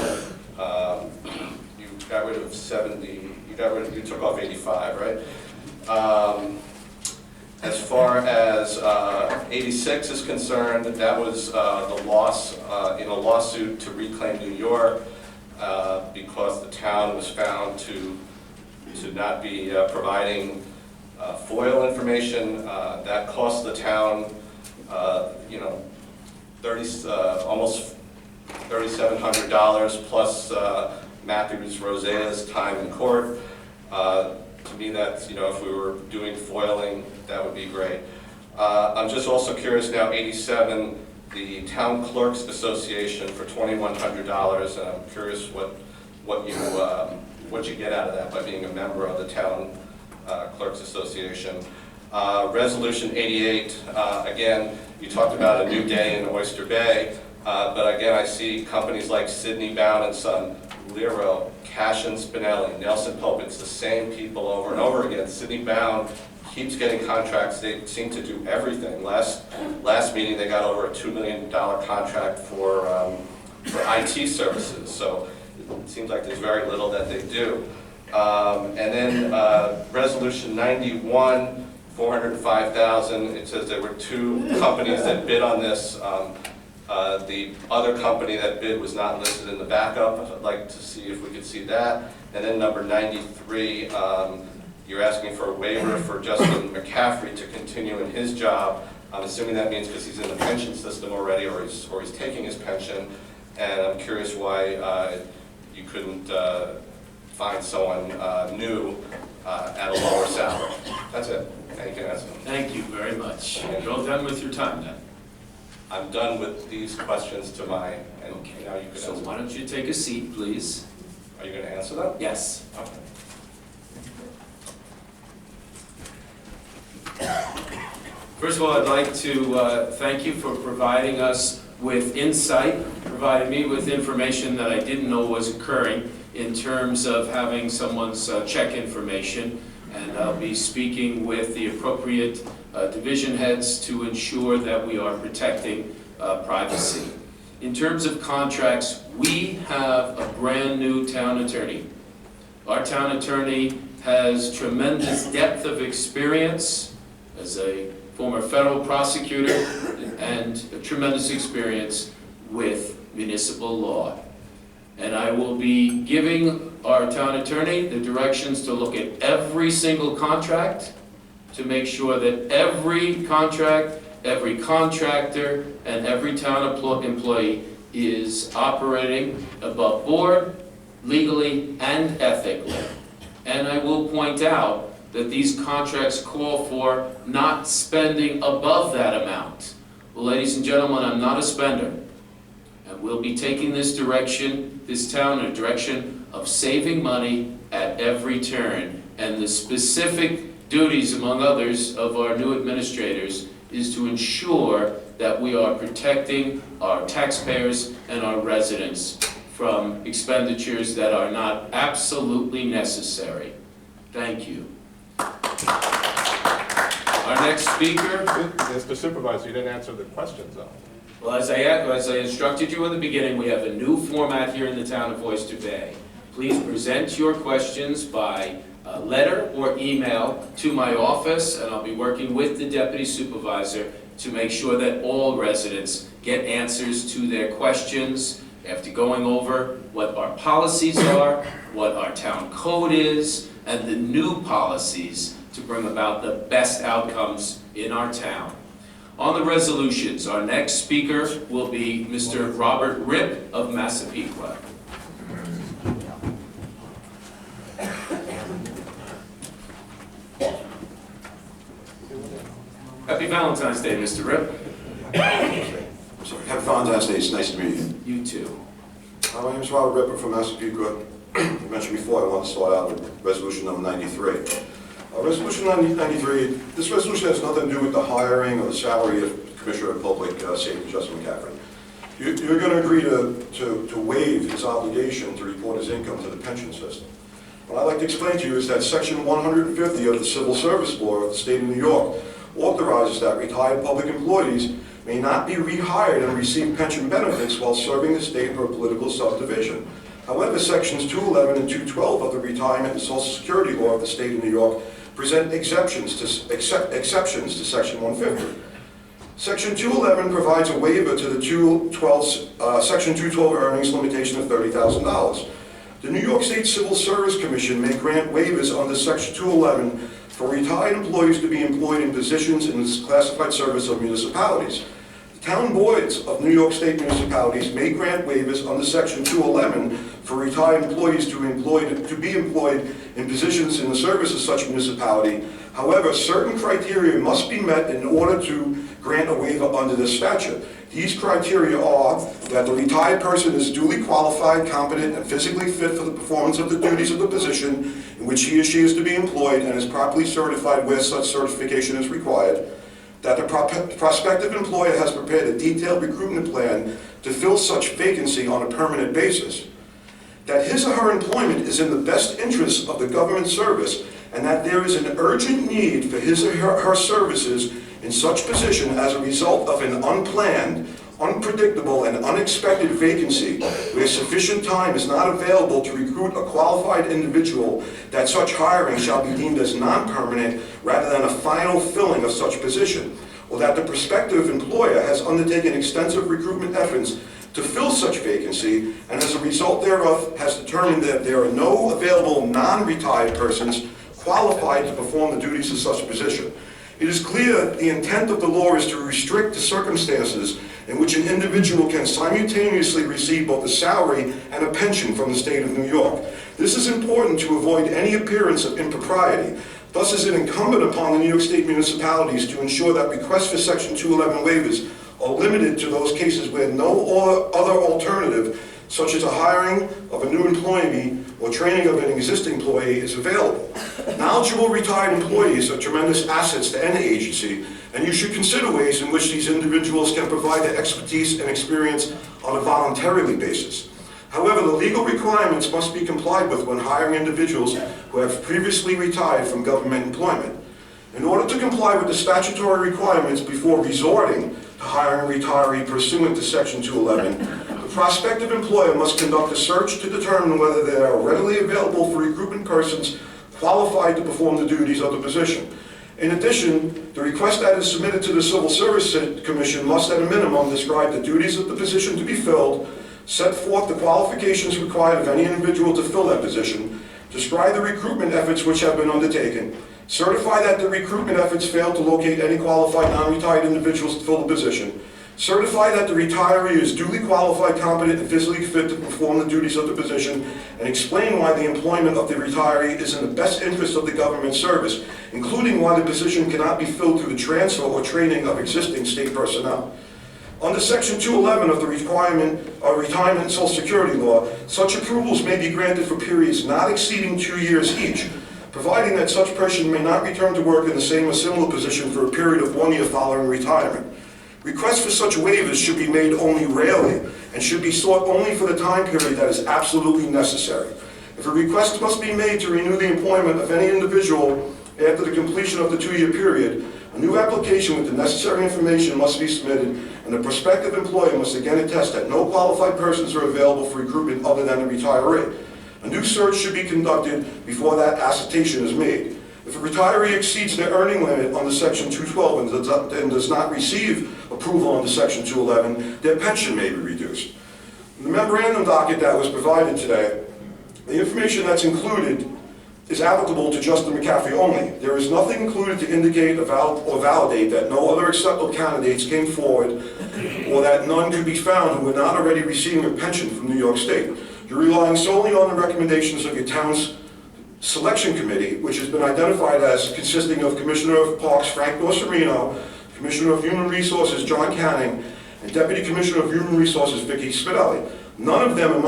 You got rid of 70, you took off 85, right? As far as 86 is concerned, that was the loss in a lawsuit to Reclaim New York because the town was found to not be providing FOIL information. That cost the town, almost $3,700 plus Matthews Rosea's time in court. To me, that's, if we were doing foiling, that would be great. I'm just also curious now, 87, the Town Clerks Association for $2,100, and I'm curious what you get out of that by being a member of the Town Clerks Association. Resolution 88, again, you talked about a new day in Oyster Bay, but again, I see companies like Sidney Bound and Son, Lero, Cash and Spinelli, Nelson Pope, it's the same people over and over again. Sidney Bound keeps getting contracts. They seem to do everything. Last meeting, they got over a $2 million contract for IT services. So it seems like there's very little that they do. And then Resolution 91, $405,000. It says there were 2 companies that bid on this. The other company that bid was not listed in the backup. I'd like to see if we could see that. And then number 93, you're asking for a waiver for Justin McCaffrey to continue in his job. I'm assuming that means because he's in the pension system already, or he's taking his pension. And I'm curious why you couldn't find someone new at a lower salary. That's it. Thank you. Thank you very much. You're all done with your time then? I'm done with these questions to my, and Okay. now you can So answer. why don't you take a seat, please? Are you going to answer them? Yes. Okay. First of all, I'd like to thank you for providing us with insight, providing me with information that I didn't know was occurring in terms of having someone's check information. And I'll be speaking with the appropriate division heads to ensure that we are protecting privacy. In terms of contracts, we have a brand new town attorney. Our town attorney has tremendous depth of experience as a former federal prosecutor and a tremendous experience with municipal law. And I will be giving our town attorney the directions to look at every single contract to make sure that every contract, every contractor, and every town employee is operating above board, legally and ethically. And I will point out that these contracts call for not spending above that amount. Well, ladies and gentlemen, I'm not a spender. And we'll be taking this direction, this town, in a direction of saving money at every turn. And the specific duties, among others, of our new administrators is to ensure that we are protecting our taxpayers and our residents from expenditures that are not absolutely necessary. Thank you. Our next speaker. Mr. Supervisor, you didn't answer the questions though. Well, as I instructed you in the beginning, we have a new format here in the town of Oyster Bay. Please present your questions by letter or email to my office, and I'll be working with the deputy supervisor to make sure that all residents get answers to their questions after going over what our policies are, what our town code is, and the new policies to bring about the best outcomes in our town. On the resolutions, our next speaker will be Mr. Robert Ripp of Massapequa. Happy Valentine's Day, Mr. Ripp. I'm sorry, Happy Valentine's Day, it's nice to meet you. You too. My name is Robert Ripper from Massapequa. I mentioned before, I want to start out with resolution number 93. Resolution 93, this resolution has nothing to do with the hiring or the salary of Commissioner of Public Safety, Justin McCaffrey. You're going to agree to waive his obligation to report his income to the pension system. What I'd like to explain to you is that Section 150 of the Civil Service Law of the State of New York authorizes that retired public employees may not be rehired and receive pension benefits while serving the state or political subdivision. However, Sections 211 and 212 of the Retirement and Social Security Law of the State of New York present exceptions to Section 150. Section 211 provides a waiver to the Section 212 earnings limitation of $30,000. The New York State Civil Service Commission may grant waivers under Section 211 for retired employees to be employed in positions in the classified service of municipalities. The town boards of New York State municipalities may grant waivers under Section 211 for retired employees to be employed in positions in the service of such municipality. However, certain criteria must be met in order to grant a waiver under this statute. These criteria are that the retired person is duly qualified, competent, and physically fit for the performance of the duties of the position in which he or she is to be employed and is properly certified where such certification is required, that the prospective employer has prepared a detailed recruitment plan to fill such vacancy on a permanent basis, that his or her employment is in the best interest of the government service, and that there is an urgent need for his or her services in such position as a result of an unplanned, unpredictable, and unexpected vacancy where sufficient time is not available to recruit a qualified individual, that such hiring shall be deemed as non-permanent rather than a final filling of such position, or that the prospective employer has undertaken extensive recruitment efforts to fill such vacancy, and as a result thereof has determined that there are no available non-retired persons qualified to perform the duties of such position. It is clear the intent of the law is to restrict the circumstances in which an individual can simultaneously receive both a salary and a pension from the state of New York. This is important to avoid any appearance of impropriety. Thus is it incumbent upon the New York State municipalities to ensure that requests for Section 211 waivers are limited to those cases where no other alternative, such as a hiring of a new employee or training of an existing employee, is available. Knowledgeable retired employees are tremendous assets to any agency, and you should consider ways in which these individuals can provide their expertise and experience on a voluntarily basis. However, the legal requirements must be complied with when hiring individuals who have previously retired from government employment. In order to comply with the statutory requirements before resorting to hiring a retiree pursuant to Section 211, the prospective employer must conduct a search to determine whether there are readily available for recruitment persons qualified to perform the duties of the position. In addition, the request that is submitted to the Civil Service Commission must at a minimum describe the duties of the position to be filled, set forth the qualifications required of any individual to fill that position, describe the recruitment efforts which have been undertaken, certify that the recruitment efforts failed to locate any qualified non-retired individuals to fill the position, certify that the retiree is duly qualified, competent, and physically fit to perform the duties of the position, and explain why the employment of the retiree is in the best interest of the government service, including why the position cannot be filled through the transfer or training of existing state personnel. Under Section 211 of the Retirement and Social Security Law, such approvals may be granted for periods not exceeding 2 years each, providing that such person may not return to work in the same or similar position for a period of 1 year following retirement. Requests for such waivers should be made only rarely and should be sought only for the time period that is absolutely necessary. If a request must be made to renew the employment of any individual after the completion of the 2 year period, a new application with the necessary information must be submitted, and the prospective employer must again attest that no qualified persons are available for recruitment other than the retiree. A new search should be conducted before that attestation is made. If a retiree exceeds their earning limit under Section 212 and does not receive approval under Section 211, their pension may be reduced. In the memorandum docket that was provided today, the information that's included is applicable to Justin McCaffrey only. There is nothing included to indicate or validate that no other acceptable candidates came forward or that none could be found who were not already receiving a pension from New York State. You're relying solely on the recommendations of your town's selection committee, which has been identified as consisting of Commissioner of Parks Frank Dorsorino, Commissioner of Human Resources John Canning, and Deputy Commissioner of Human Resources Vicky Spinelli. None of them, in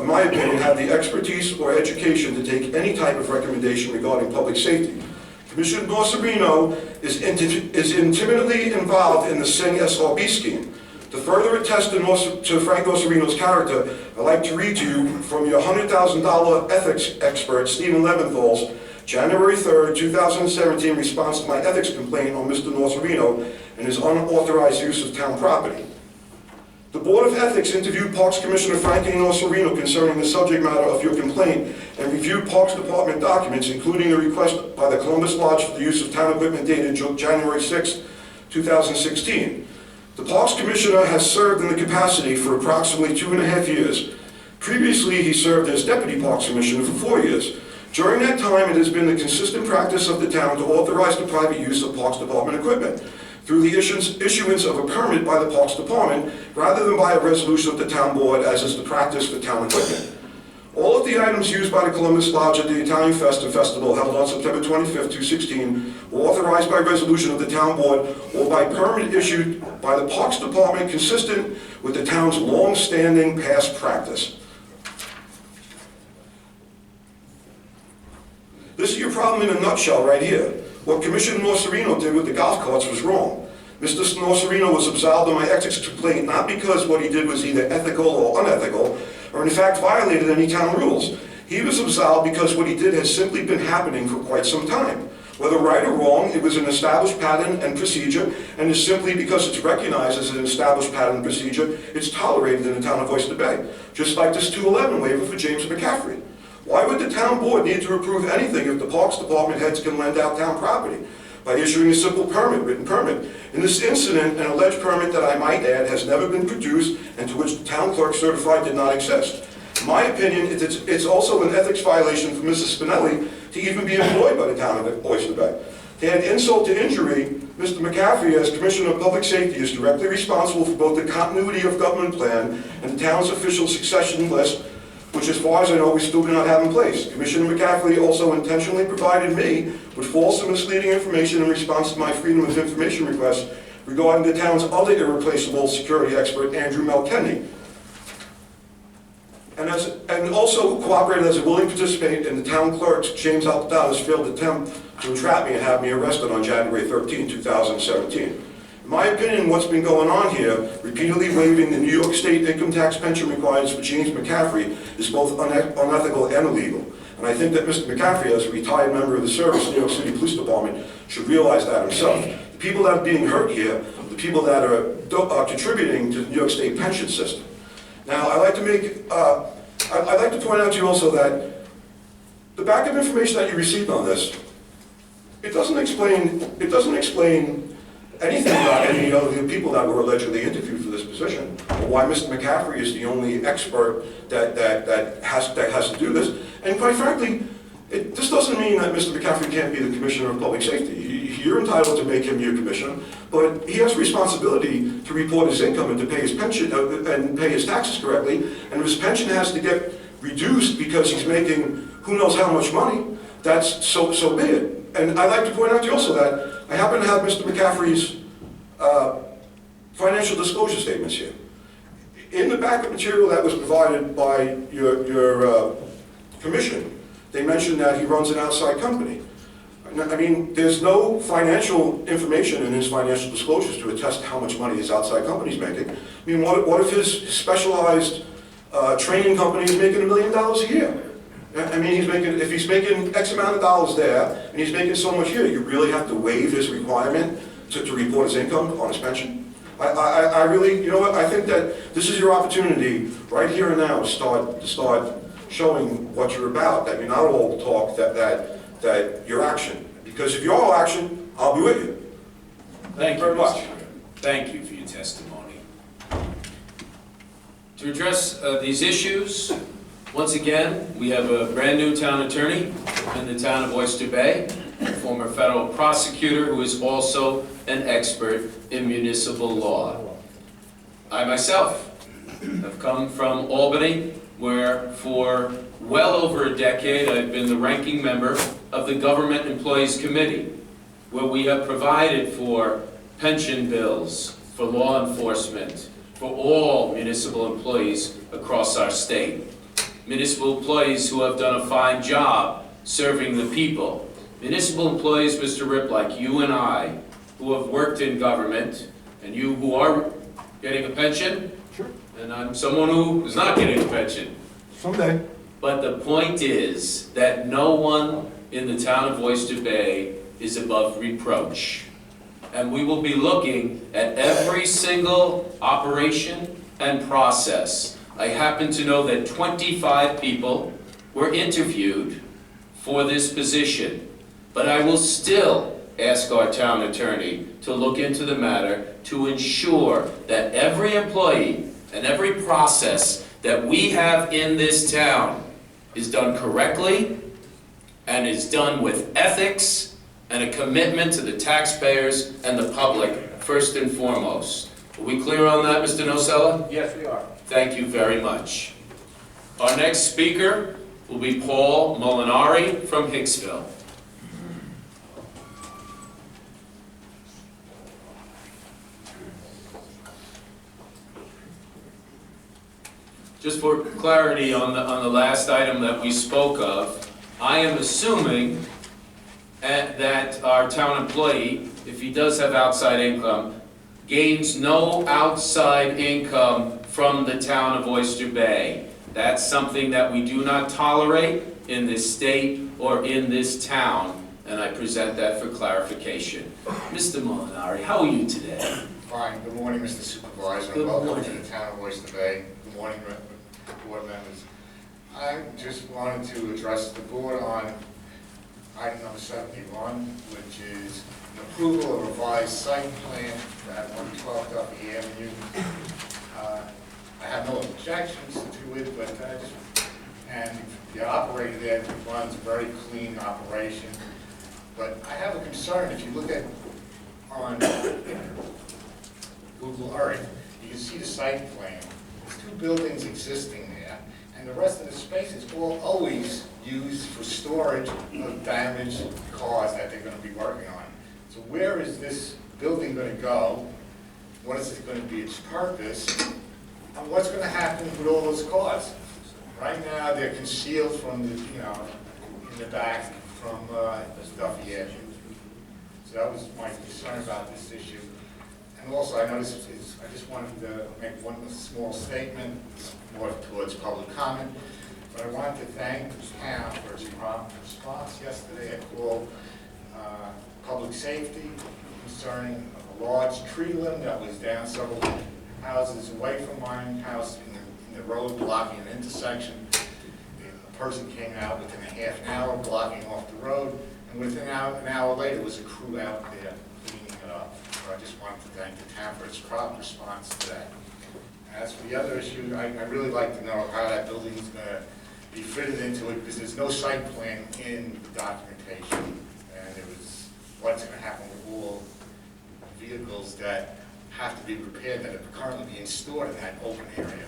my opinion, have the expertise or education to take any type of recommendation regarding public safety. Commissioner Nocerino is intimately involved in the Sing SRB scheme. To further attest to Frank Nocerino's character, I'd like to read to you from your $100,000 ethics expert, Stephen Leventhal's January 3rd, 2017 response to my ethics complaint on Mr. Nocerino and his unauthorized use of town property. The Board of Ethics interviewed Parks Commissioner Frank A. Nocerino concerning the subject matter of your complaint and reviewed Parks Department documents, including the request by the Columbus Lodge for the use of town equipment dated January 6, 2016. The Parks Commissioner has served in the capacity for approximately 2.5 years. Previously, he served as Deputy Parks Commissioner for 4 years. During that time, it has been the consistent practice of the town to authorize the private use of Parks Department equipment through the issuance of a permit by the Parks Department rather than by a resolution of the town board, as is the practice for town equipment. All of the items used by the Columbus Lodge at the Italian Fest and Festival held on September 25, 2016 were authorized by resolution of the town board or by permit issued by the Parks Department consistent with the town's long-standing past practice. This is your problem in a nutshell right here. What Commissioner Nocerino did with the golf carts was wrong. Mr. Nocerino was absolved of my ethics complaint not because what he did was either ethical or unethical, or in fact violated any town rules. He was absolved because what he did has simply been happening for quite some time. Whether right or wrong, it was an established pattern and procedure, and is simply because it's recognized as an established pattern and procedure, it's tolerated in the town of Oyster Bay. Just like this 211 waiver for James McCaffrey. Why would the town board need to approve anything if the Parks Department heads can lend out town property? By issuing a simple permit, written permit. In this incident, an alleged permit that I might add has never been produced and to which the town clerk certified did not exist. In my opinion, it's also an ethics violation for Mrs. Spinelli to even be employed by the town of Oyster Bay. To add insult to injury, Mr. McCaffrey, as Commissioner of Public Safety, is directly responsible for both the continuity of government plan and the town's official succession list, which as far as I know, we still do not have in place. Commissioner McCaffrey also intentionally provided me with false and misleading information in response to my Freedom of Information request regarding the town's other irreplaceable security expert, Andrew Melkenny. And also cooperated as a willing participant in the town clerk's, James Alpada's, failed attempt to entrap me and have me arrested on January 13, 2017. In my opinion, what's been going on here, repeatedly waiving the New York State income tax pension requirements for James McCaffrey, is both unethical and illegal. And I think that Mr. McCaffrey, as a retired member of the service, New York City Police Department, should realize that himself. The people that are being hurt here, the people that are contributing to the New York State pension system. Now, I'd like to point out to you also that the backup information that you received on this, it doesn't explain anything about any of the people that were allegedly interviewed for this position, or why Mr. McCaffrey is the only expert that has to do this. And quite frankly, this doesn't mean that Mr. McCaffrey can't be the Commissioner of Public Safety. You're entitled to make him your commissioner, but he has responsibility to report his income and to pay his pension and pay his taxes correctly. And if his pension has to get reduced because he's making who knows how much money, that's so be it. And I'd like to point out to you also that I happen to have Mr. McCaffrey's financial disclosure statements here. In the backup material that was provided by your commission, they mentioned that he runs an outside company. I mean, there's no financial information in his financial disclosures to attest to how much money his outside company is making. I mean, what if his specialized training company is making $1 million a year? I mean, if he's making X amount of dollars there, and he's making so much here, you really have to waive his requirement to report his income on his pension? I really, you know what, I think that this is your opportunity, right here and now, to start showing what you're about, that you're not all talk, that you're action. Because if you're all action, I'll be with you. Thank you very much. Thank you for your testimony. To address these issues, once again, we have a brand new town attorney in the town of Oyster Bay, a former federal prosecutor who is also an expert in municipal law. I myself have come from Albany, where for well over a decade I've been the ranking member of the Government Employees Committee, where we have provided for pension bills for law enforcement, for all municipal employees across our state. Municipal employees who have done a fine job serving the people. Municipal employees, Mr. Ripp, like you and I, who have worked in government, and you who are getting a pension, Sure. and I'm someone who is not getting a pension. Someday. But the point is that no one in the town of Oyster Bay is above reproach. And we will be looking at every single operation and process. I happen to know that 25 people were interviewed for this position, but I will still ask our town attorney to look into the matter to ensure that every employee and every process that we have in this town is done correctly and is done with ethics and a commitment to the taxpayers and the public first and foremost. Are we clear on that, Mr. Nocella? Yes, we are. Thank you very much. Our next speaker will be Paul Molinari from Hicksville. Just for clarity on the last item that we spoke of, I am assuming that our town employee, if he does have outside income, gains no outside income from the town of Oyster Bay. That's something that we do not tolerate in this state or in this town, and I present that for clarification. Mr. Molinari, how are you today? Fine. Good morning, Mr. Supervisor. Good Welcome morning. to the town of Oyster Bay. Good morning, board members. I just wanted to address the board on item number 71, which is an approval of revised site plan at 112 Duffy Avenue. I have no objections to it, but and the operator there runs a very clean operation. But I have a concern. If you look at on Google Earth, you can see the site plan. There's 2 buildings existing there, and the rest of the space is always used for storage of damaged cars that they're going to be working on. So where is this building going to go? What is it going to be its purpose? And what's going to happen with all those cars? Right now, they're concealed from the, in the back from Duffy Avenue. So that was my concern about this issue. And also, I noticed, I just wanted to make one small statement, more towards public comment, but I wanted to thank the town for its prompt response yesterday. I called public safety concerning a large tree limb that was down several houses away from my house in the road blocking an intersection. A person came out within a half an hour blocking off the road, and within an hour later was a crew out there cleaning it up. So I just wanted to thank the town for its prompt response to that. As for the other issue, I really like to know how that building is going to be fitted into it, because there's no site plan in the documentation, and it was what's going to happen with all vehicles that have to be repaired that are currently being stored in that open area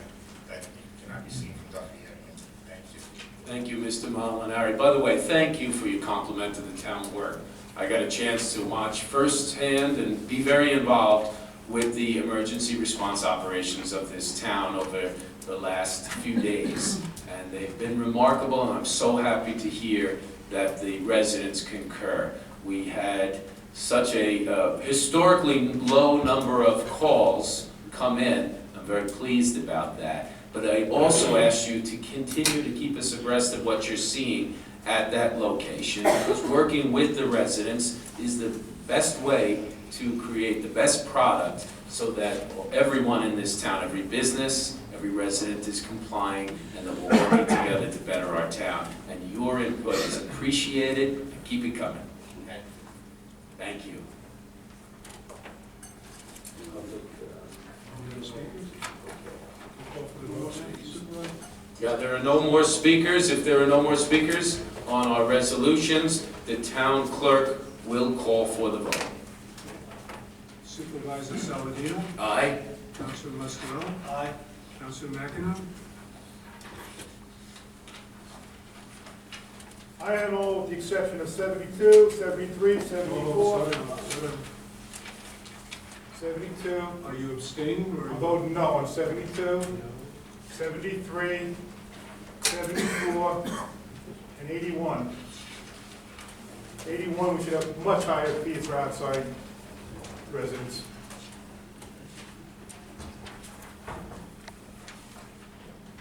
that cannot be seen from Duffy Avenue. Thank you. Thank you, Mr. Molinari. By the way, thank you for your compliment to the town work. I got a chance to watch firsthand and be very involved with the emergency response operations of this town over the last few days. And they've been remarkable, and I'm so happy to hear that the residents concur. We had such a historically low number of calls come in. I'm very pleased about that. But I also ask you to continue to keep us abreast of what you're seeing at that location, because working with the residents is the best way to create the best product so that everyone in this town, every business, every resident is complying, and that we're working together to better our town. And your input is appreciated, and keep it coming. Thank you. Yeah, there are no more speakers. If there are no more speakers on our resolutions, the town clerk will call for the vote. Supervisor Saladino? Aye. Councilor Mascarell? Aye. Councilor McEnough? I had all with the exception of 72, 73, 74. 72, Are you abstaining or? I'm voting no on 72, 73, 74, and 81. 81, we should have much higher fees for outside residents.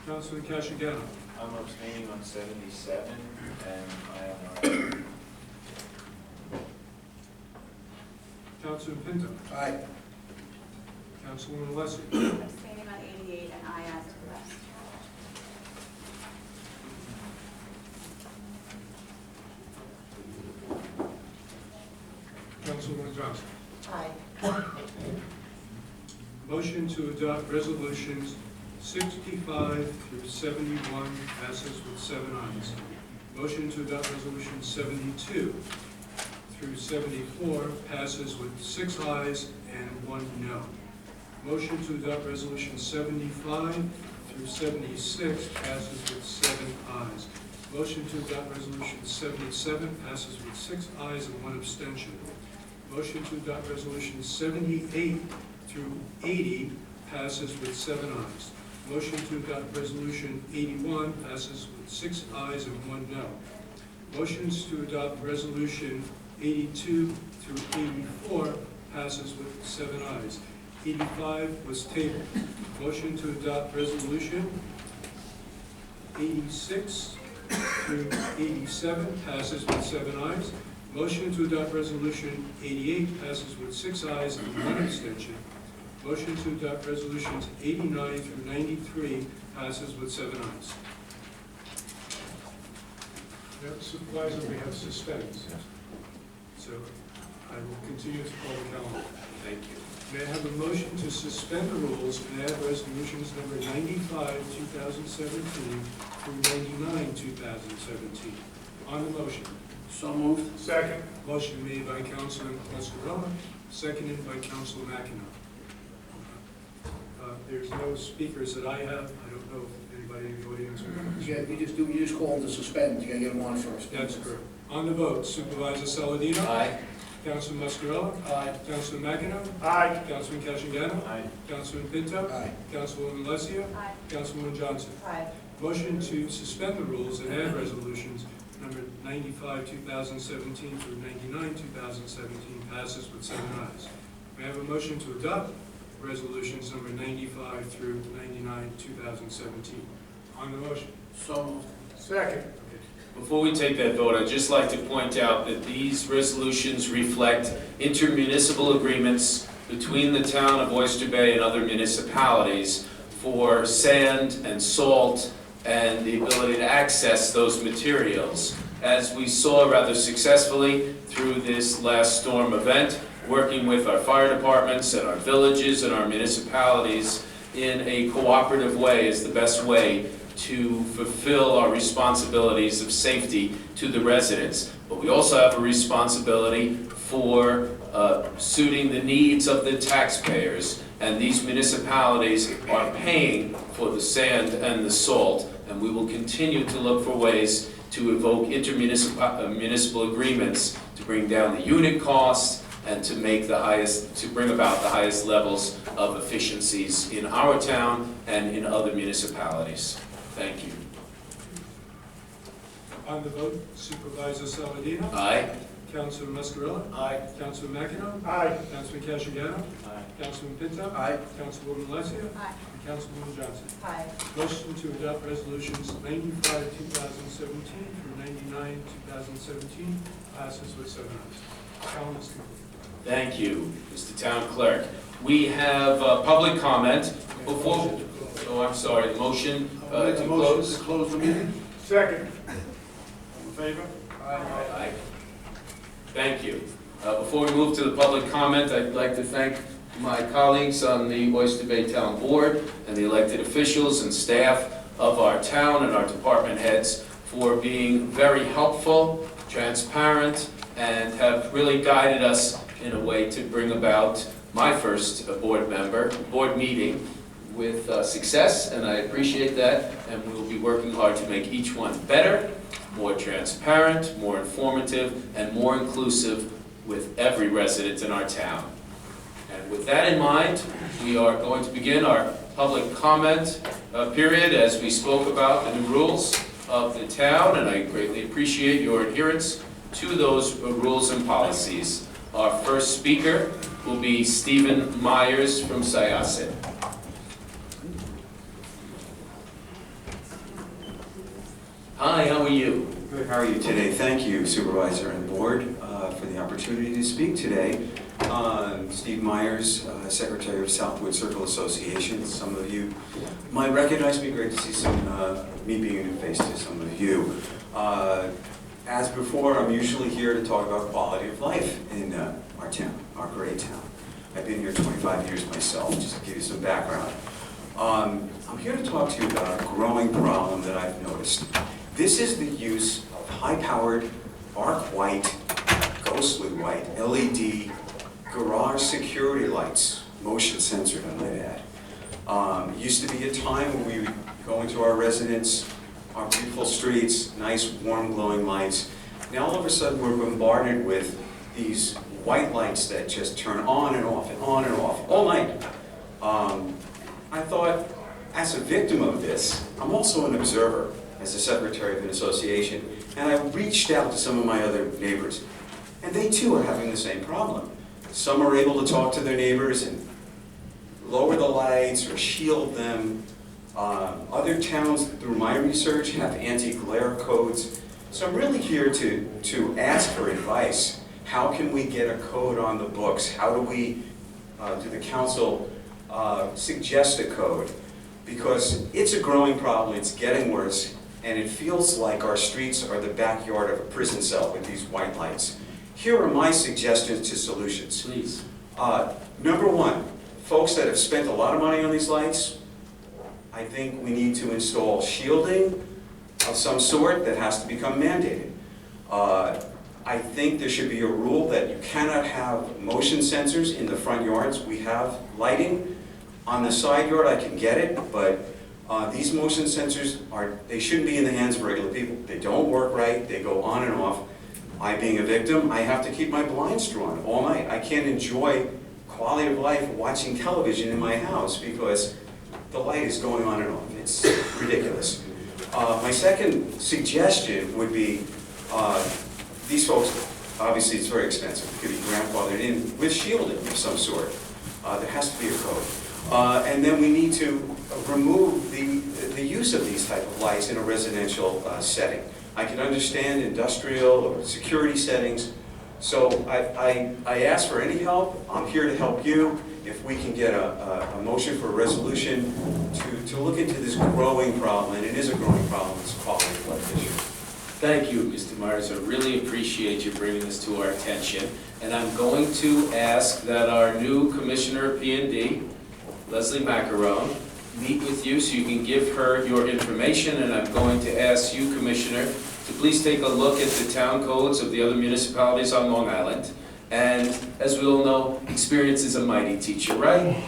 Councilman Cashagano. I'm abstaining on 77, and I am Councilman Pinto. Aye. Councilwoman Leslie. Abstaining on 88 and I as to the rest. Councilwoman Johnson. Aye. Motion to adopt resolutions 65 through 71 passes with 7 ayes. Motion to adopt resolution 72 through 74 passes with 6 ayes and 1 no. Motion to adopt resolution 75 through 76 passes with 7 ayes. Motion to adopt resolution 77 passes with 6 ayes and 1 abstention. Motion to adopt resolution 78 through 80 passes with 7 ayes. Motion to adopt resolution 81 passes with 6 ayes and 1 no. Motions to adopt resolution 82 through 84 passes with 7 ayes. 85 was tabled. Motion to adopt resolution 86 through 87 passes with 7 ayes. Motion to adopt resolution 88 passes with 6 ayes and 1 abstention. Motion to adopt resolutions 89 through 93 passes with 7 ayes. Now, Supervisor, we have suspense. So I will continue to call the calendar. Thank you. May I have a motion to suspend the rules and add resolutions number 95, 2017 through 99, 2017? On the motion. So moved. Second. Motion made by Councilman Mascarella, seconded by Councilman McEnroe. There's no speakers that I have. I don't know if anybody in the audience wants. You just call them to suspend, you gotta get them on first. That's correct. On the vote, Supervisor Saladino? Aye. Councilman Mascarella? Aye. Councilman McEnroe? Aye. Councilman Cashagano? Aye. Councilman Pinto? Aye. Councilwoman Alessia? Aye. Councilwoman Johnson? Aye. Motion to suspend the rules and add resolutions number 95, 2017 through 99, 2017 passes with 7 ayes. May I have a motion to adopt resolutions number 95 through 99, 2017? On the motion. So moved. Second. Before we take that vote, I'd just like to point out that these resolutions reflect intermunicipal agreements between the town of Oyster Bay and other municipalities for sand and salt and the ability to access those materials. As we saw rather successfully through this last storm event, working with our fire departments and our villages and our municipalities in a cooperative way is the best way to fulfill our responsibilities of safety to the residents. But we also have a responsibility for suiting the needs of the taxpayers. And these municipalities are paying for the sand and the salt, and we will continue to look for ways to evoke intermunicipal agreements to bring down the unit costs and to make to bring about the highest levels of efficiencies in our town and in other municipalities. Thank you. On the vote, Supervisor Saladino? Aye. Councilman Mascarella? Aye. Councilman McEnroe? Aye. Councilman Cashagano? Aye. Councilman Pinto? Aye. Councilwoman Alessia? Aye. And Councilwoman Johnson? Aye. Motion to adopt resolutions 95, 2017 through 99, 2017 passes with 7 ayes. Calendar is complete. Thank you, Mr. Town Clerk. We have public comment before, oh, I'm sorry, the motion to close. To close the meeting. Second. All in favor? Aye. Thank you. Before we move to the public comment, I'd like to thank my colleagues on the Oyster Bay Town Board and the elected officials and staff of our town and our department heads for being very helpful, transparent, and have really guided us in a way to bring about my first board meeting with success, and I appreciate that, and we will be working hard to make each one better, more transparent, more informative, and more inclusive with every resident in our town. And with that in mind, we are going to begin our public comment period as we spoke about the new rules of the town, and I greatly appreciate your adherence to those rules and policies. Our first speaker will be Stephen Myers from Syosset. Hi, how are you? Good, how are you today? Thank you, Supervisor and Board, for the opportunity to speak today. Steve Myers, Secretary of Southwood Circle Association. Some of you might recognize me. Great to see me being a new face to some of you. As before, I'm usually here to talk about quality of life in our town, our great town. I've been here 25 years myself, just to give you some background. I'm here to talk to you about a growing problem that I've noticed. This is the use of high-powered, arc white, ghostly white, LED garage security lights, motion censored, I might add. Used to be a time when we would go into our residence, our beautiful streets, nice, warm, glowing lights. Now all of a sudden we're bombarded with these white lights that just turn on and off and on and off all night. I thought, as a victim of this, I'm also an observer as a secretary of an association, and I reached out to some of my other neighbors, and they too are having the same problem. Some are able to talk to their neighbors and lower the lights or shield them. Other towns, through my research, have anti-glare codes. So I'm really here to ask for advice. How can we get a code on the books? How do we, do the council suggest a code? Because it's a growing problem, it's getting worse, and it feels like our streets are the backyard of a prison cell with these white lights. Here are my suggestions to solutions. Please. Number one, folks that have spent a lot of money on these lights, I think we need to install shielding of some sort that has to become mandated. I think there should be a rule that you cannot have motion sensors in the front yards. We have lighting. On the side yard, I can get it, but these motion sensors they shouldn't be in the hands of regular people. They don't work right, they go on and off. I, being a victim, I have to keep my blinds drawn all night. I can't enjoy quality of life watching television in my house because the light is going on and off. It's ridiculous. My second suggestion would be, these folks, obviously it's very expensive. It could be grandfathered in with shielding of some sort. There has to be a code. And then we need to remove the use of these type of lights in a residential setting. I can understand industrial or security settings. So I ask for any help. I'm here to help you. If we can get a motion for a resolution to look into this growing problem, and it is a growing problem, it's a quality of life issue. Thank you, Mr. Myers. I really appreciate you bringing this to our attention. And I'm going to ask that our new Commissioner of P&D, Leslie Macarone, meet with you so you can give her your information. And I'm going to ask you, Commissioner, to please take a look at the town codes of the other municipalities on Long Island. And as we all know, experience is a mighty teacher, right?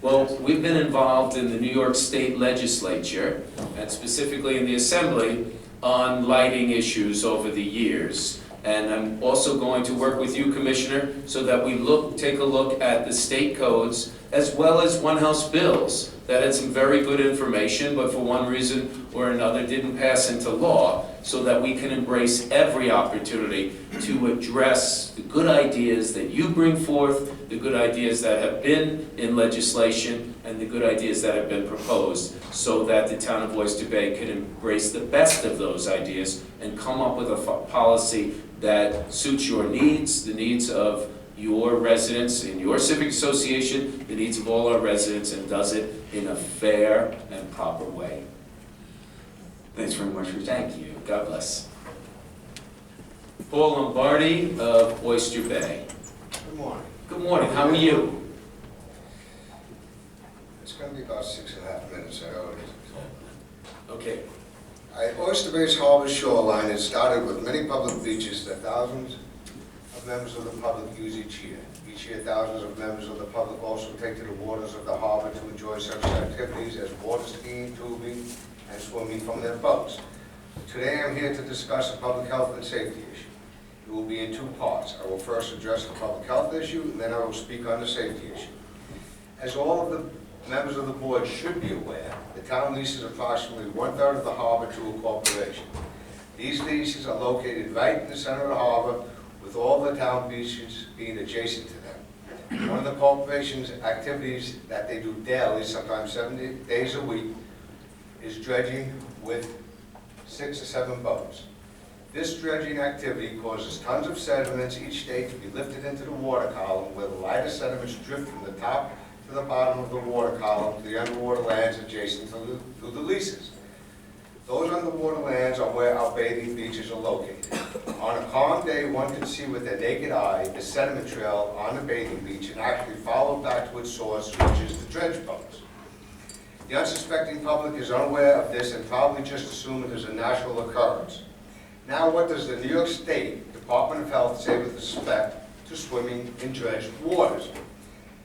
Well, we've been involved in the New York State Legislature, and specifically in the Assembly, on lighting issues over the years. And I'm also going to work with you, Commissioner, so that we take a look at the state codes as well as one House bills that had some very good information, but for one reason or another didn't pass into law, so that we can embrace every opportunity to address the good ideas that you bring forth, the good ideas that have been in legislation, and the good ideas that have been proposed, so that the town of Oyster Bay can embrace the best of those ideas and come up with a policy that suits your needs, the needs of your residents in your civic association, the needs of all our residents, and does it in a fair and proper way. Thanks very much for your time. Thank you. God bless. Paul Lombardi of Oyster Bay. Good morning. Good morning. How are you? It's going to be about 6.5 minutes. I know it is. Okay. Oyster Bay's harbor shoreline is started with many public beaches that thousands of members of the public use each year. Each year, thousands of members of the public also take to the waters of the harbor to enjoy such activities as water skiing, tubing, and swimming from their boats. Today, I'm here to discuss a public health and safety issue. It will be in two parts. I will first address the public health issue, and then I will speak on the safety issue. As all of the members of the board should be aware, the town leases approximately 1/3 of the harbor to a corporation. These leases are located right in the center of the harbor, with all the town beaches being adjacent to them. One of the corporation's activities that they do daily, sometimes 7 days a week, is dredging with 6 or 7 boats. This dredging activity causes tons of sediments each day to be lifted into the water column, where the lighter sediments drift from the top to the bottom of the water column to the underwater lands adjacent to the leases. Those underwater lands are where our bathing beaches are located. On a calm day, one can see with their naked eye the sediment trail on the bathing beach and actually follow back to its source, which is the dredge boats. The unsuspecting public is unaware of this and probably just assume it is a natural occurrence. Now, what does the New York State Department of Health say with respect to swimming in dredged waters?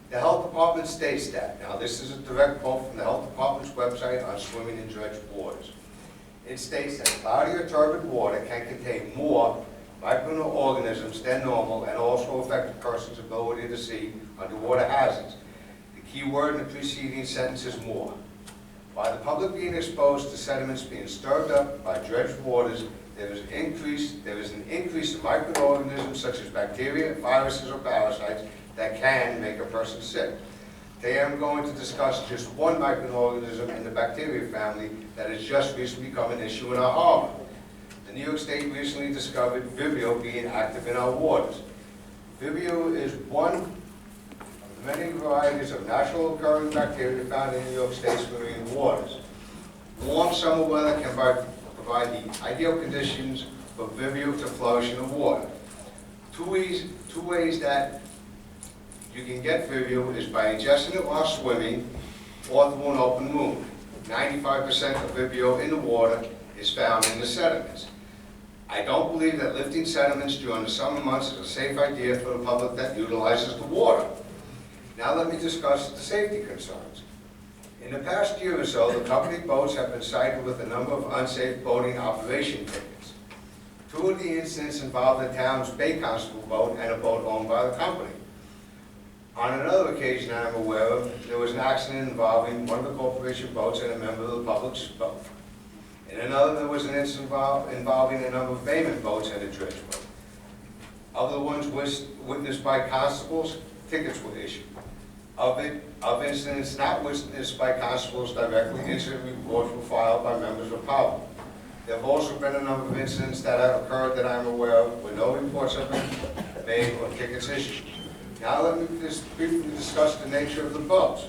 The Health Department states that. Now, this is a direct quote from the Health Department's website on swimming in dredged waters. It states that cloudy or turbid water can contain more microorganisms than normal and also affect a person's ability to see underwater hazards. The key word in the preceding sentence is more. By the public being exposed to sediments being stirred up by dredged waters, there is an increase in microorganisms such as bacteria, viruses, or parasites that can make a person sick. Today I'm going to discuss just one microorganism in the bacteria family that has just recently become an issue in our harbor. The New York State recently discovered Vibrio being active in our waters. Vibrio is one of the many varieties of natural occurring bacteria found in New York State's marine waters. Warm summer weather can provide the ideal conditions for Vibrio to flourish in the water. Two ways that you can get Vibrio is by ingesting it while swimming or through an open wound. 95% of Vibrio in the water is found in the sediments. I don't believe that lifting sediments during the summer months is a safe idea for the public that utilizes the water. Now let me discuss the safety concerns. In the past year or so, the company boats have been cited with a number of unsafe boating operation tickets. 2 of the incidents involved the town's Bay Constable boat and a boat owned by the company. On another occasion I'm aware of, there was an accident involving one of the corporation boats and a member of the public's boat. In another, there was an incident involving a number of Bayman boats and a dredge boat. Of the ones witnessed by constables, tickets were issued. Of incidents not witnessed by constables directly, incident reports were filed by members of the public. There have also been a number of incidents that have occurred that I'm aware of where no reports have been made or tickets issued. Now let me just briefly discuss the nature of the boats.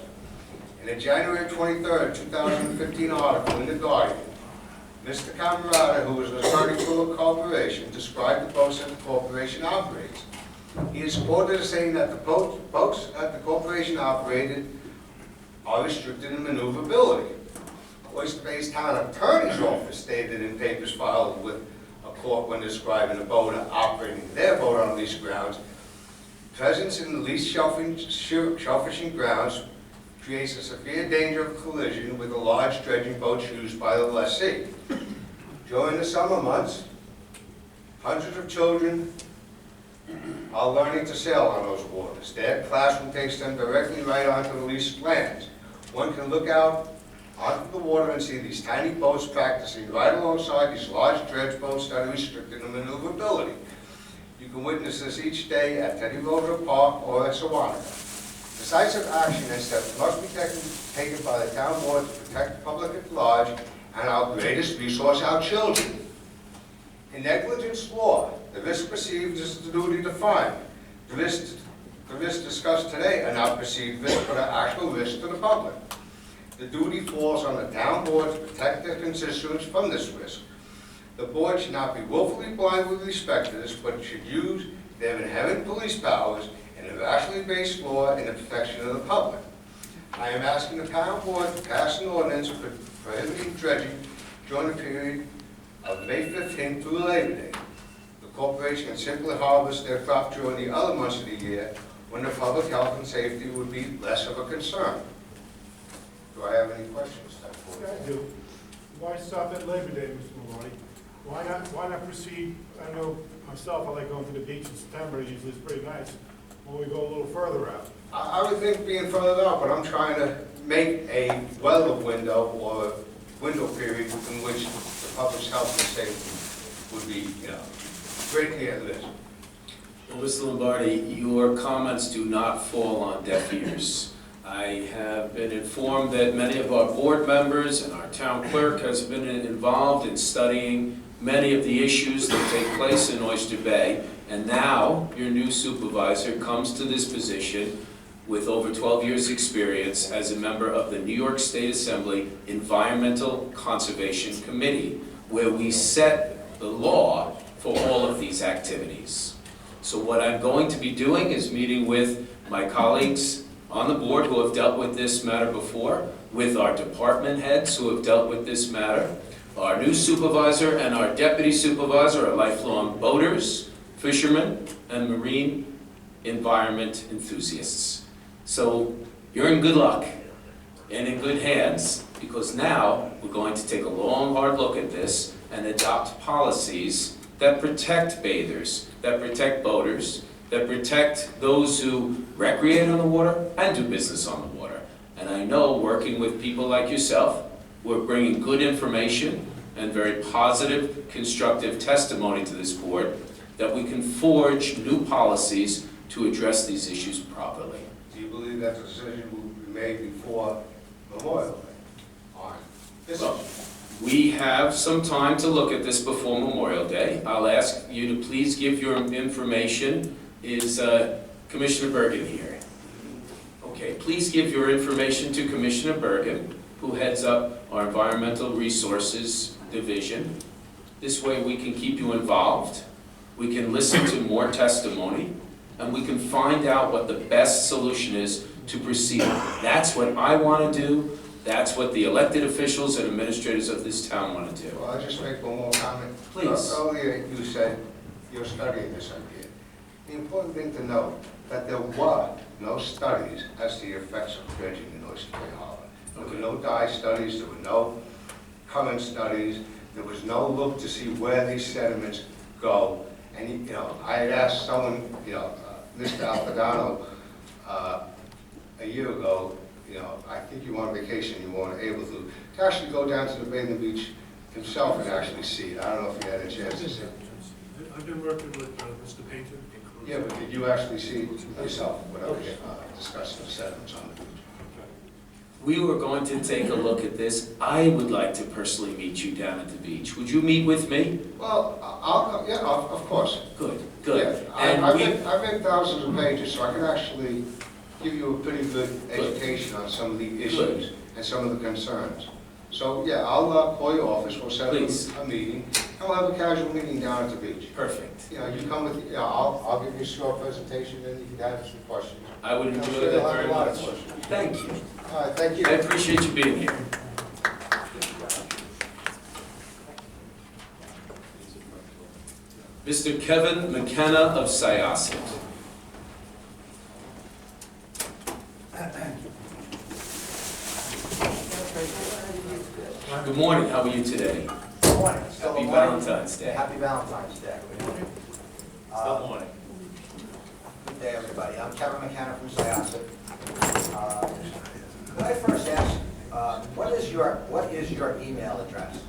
In a January 23, 2015 article in The Guardian, Mr. Camerata, who is an attorney for the corporation, described the boats that the corporation operates. He is quoted as saying that the boats that the corporation operated are restricted in maneuverability. Oyster Bay's town attorney's office stated in papers filed with a court when describing a boat operating their boat on leased grounds, presence in the leased shellfishing grounds creates a severe danger of collision with the large dredging boats used by the lessee. During the summer months, hundreds of children are learning to sail on those waters. Their classroom takes them directly right onto the leased lands. One can look out onto the water and see these tiny boats practicing right alongside these large dredge boats that are restricted in maneuverability. You can witness this each day at Teddy Roosevelt Park or at Sewanee. Decisive action and steps must be taken by the town board to protect the public at large and our greatest resource, our children. In negligence law, the risk perceived is the duty defined. The risks discussed today are not perceived risk, but are actual risk to the public. The duty falls on the town board to protect their constituents from this risk. The board should not be willfully blind with respect to this, but should use their inherent police powers and a rationally based law in the protection of the public. I am asking the town board to pass an ordinance prohibiting dredging during the period of May 15th through Labor Day. The corporation can simply harvest their crop during the other months of the year when the public health and safety would be less of a concern. Do I have any questions? I do. Why stop at Labor Day, Mr. Maloney? Why not proceed, I know Myself, I like going to the beach in September, usually it's pretty nice. When we go a little further out. I would think being further out, but I'm trying to make a weather window or window period in which the public's health and safety would be, greatly at risk. Well, Mr. Lombardi, your comments do not fall on deaf ears. I have been informed that many of our board members and our town clerk has been involved in studying many of the issues that take place in Oyster Bay, and now your new supervisor comes to this position with over 12 years' experience as a member of the New York State Assembly Environmental Conservation Committee, where we set the law for all of these activities. So what I'm going to be doing is meeting with my colleagues on the board who have dealt with this matter before, with our department heads who have dealt with this matter. Our new supervisor and our deputy supervisor are lifelong boaters, fishermen, and marine environment enthusiasts. So you're in good luck and in good hands, because now we're going to take a long, hard look at this and adopt policies that protect bathers, that protect boaters, that protect those who recreate on the water and do business on the water. And I know, working with people like yourself, we're bringing good information and very positive, constructive testimony to this board, that we can forge new policies to address these issues properly. Do you believe that the decision will be made before Memorial Day? On this Well, we have some time to look at this before Memorial Day. I'll ask you to please give your information. Is Commissioner Bergen here? Okay, please give your information to Commissioner Bergen, who heads up our Environmental Resources Division. This way we can keep you involved, we can listen to more testimony, and we can find out what the best solution is to proceed. That's what I want to do. That's what the elected officials and administrators of this town want to do. Well, I'll just make one more comment. Please. Earlier you said you're studying this idea. The important thing to note that there were no studies as to the effects of dredging in Oyster Bay Harbor. There were no dye studies, there were no current studies, there was no look to see where these sediments go. And, I had asked someone, Mr. Alpadano, a year ago, I think you were on vacation, you weren't able to actually go down to the bathing beach himself and actually see it. I don't know if you had a chance to see it. I've been working with Mr. Painter. Yeah, but did you actually see it yourself when I was discussing the sediments on the beach? We were going to take a look at this. I would like to personally meet you down at the beach. Would you meet with me? Well, of course. Good, good. Yeah, And I've read thousands of pages, so I can actually give you a pretty good education on some of the issues and some of the concerns. So, yeah, I'll call your office, we'll set up a meeting, and we'll have a casual meeting down at the beach. Perfect. You come with, I'll give you a short presentation, and you can have some questions. I would I'm enjoy sure you'll that have very a lot of much. questions. Thank you. All right, thank you. I appreciate you being here. Mr. Kevin McKenna of Syosset. Good morning, how are you today? Good morning. Still Happy morning. Valentine's Day. Happy Valentine's Day. Still morning. Good day, everybody. I'm Kevin McKenna from Syosset. Could I first ask, what is your email address?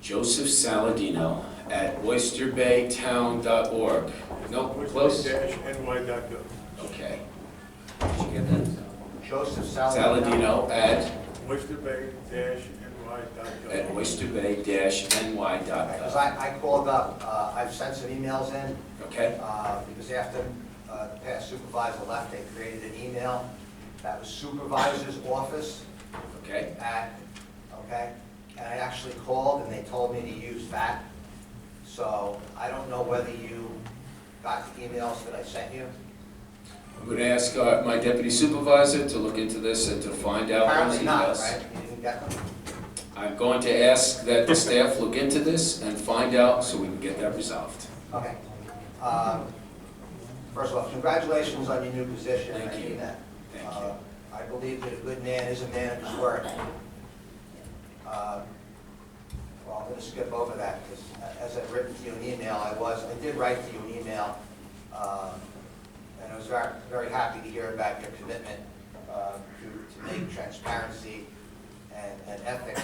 Joseph Saladino at oysterbaytown.org. No, close? OysterBay-NY.gov. Okay. Did you get that? Joseph Saladino at oysterBay-NY.gov. at oysterBay-ny.gov. Because I called up, I've sent some emails in. Okay. Because after the past supervisor left, they created an email that was supervisor's office. Okay. Okay? And I actually called and they told me to use that. So I don't know whether you got the emails that I sent you. I'm going to ask my deputy supervisor to look into this and to find out those Apparently not, emails. right? You didn't get them? I'm going to ask that the staff look into this and find out so we can get that resolved. Okay. First of all, congratulations on your new position. Thank I you. mean that. Thank you. I believe that a good man is a man of his word. Well, I'm going to skip over that, because as I've written to you in email, I did write to you in email, and I was very, very happy to hear about your commitment to make transparency and ethics,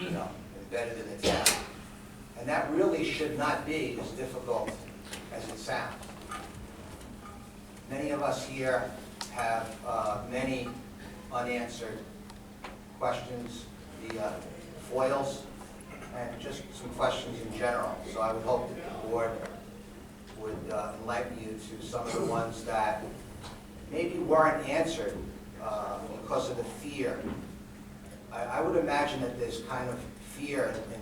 embedded in the town. And that really should not be as difficult as it sounds. Many of us here have many unanswered questions, the foils, and just some questions in general. So I would hope that the board would enlighten you to some of the ones that maybe weren't answered because of the fear. I would imagine that there's kind of fear in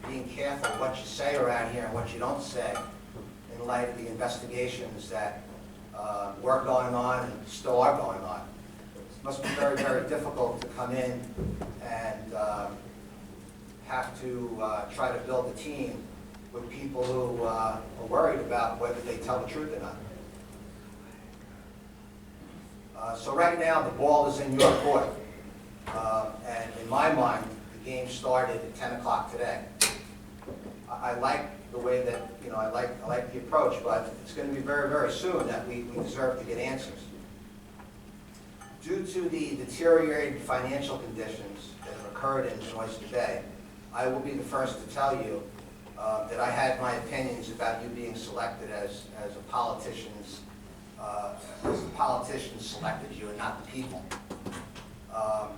being careful what you say around here and what you don't say in light of the investigations that were going on and still are going on. It must be very, very difficult to come in and have to try to build a team with people who are worried about whether they tell the truth or not. So right now, the ball is in your court. And in my mind, the game started at 10 o'clock today. I like the way that, I like the approach, but it's going to be very, very soon that we deserve to get answers. Due to the deteriorating financial conditions that have occurred in Oyster Bay, I will be the first to tell you that I had my opinions about you being selected as a politician's, as the politicians selected you and not the people.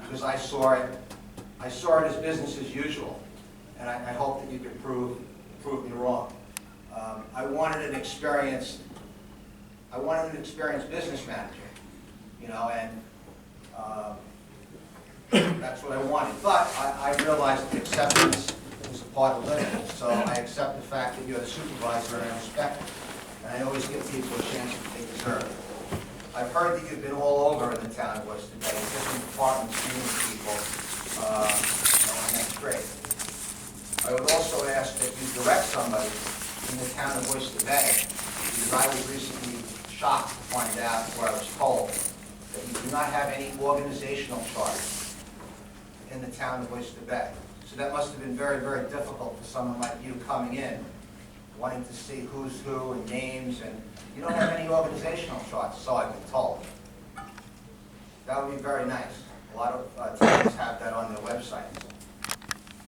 Because I saw it as business as usual, and I hope that you can prove me wrong. I wanted an experienced business manager, and that's what I wanted. But I realized that acceptance is a part of living, so I accept the fact that you're the supervisor and I respect it. And I always give people a chance that they deserve. I've heard that you've been all over in the town of Oyster Bay, different departments, meeting people, and that's great. I would also ask that you direct somebody in the town of Oyster Bay, because I was recently shocked to find out, or I was told, that you do not have any organizational chart in the town of Oyster Bay. So that must have been very, very difficult for someone like you coming in, wanting to see who's who and names, and you don't have any organizational charts, so I've been told. That would be very nice. A lot of towns have that on their websites.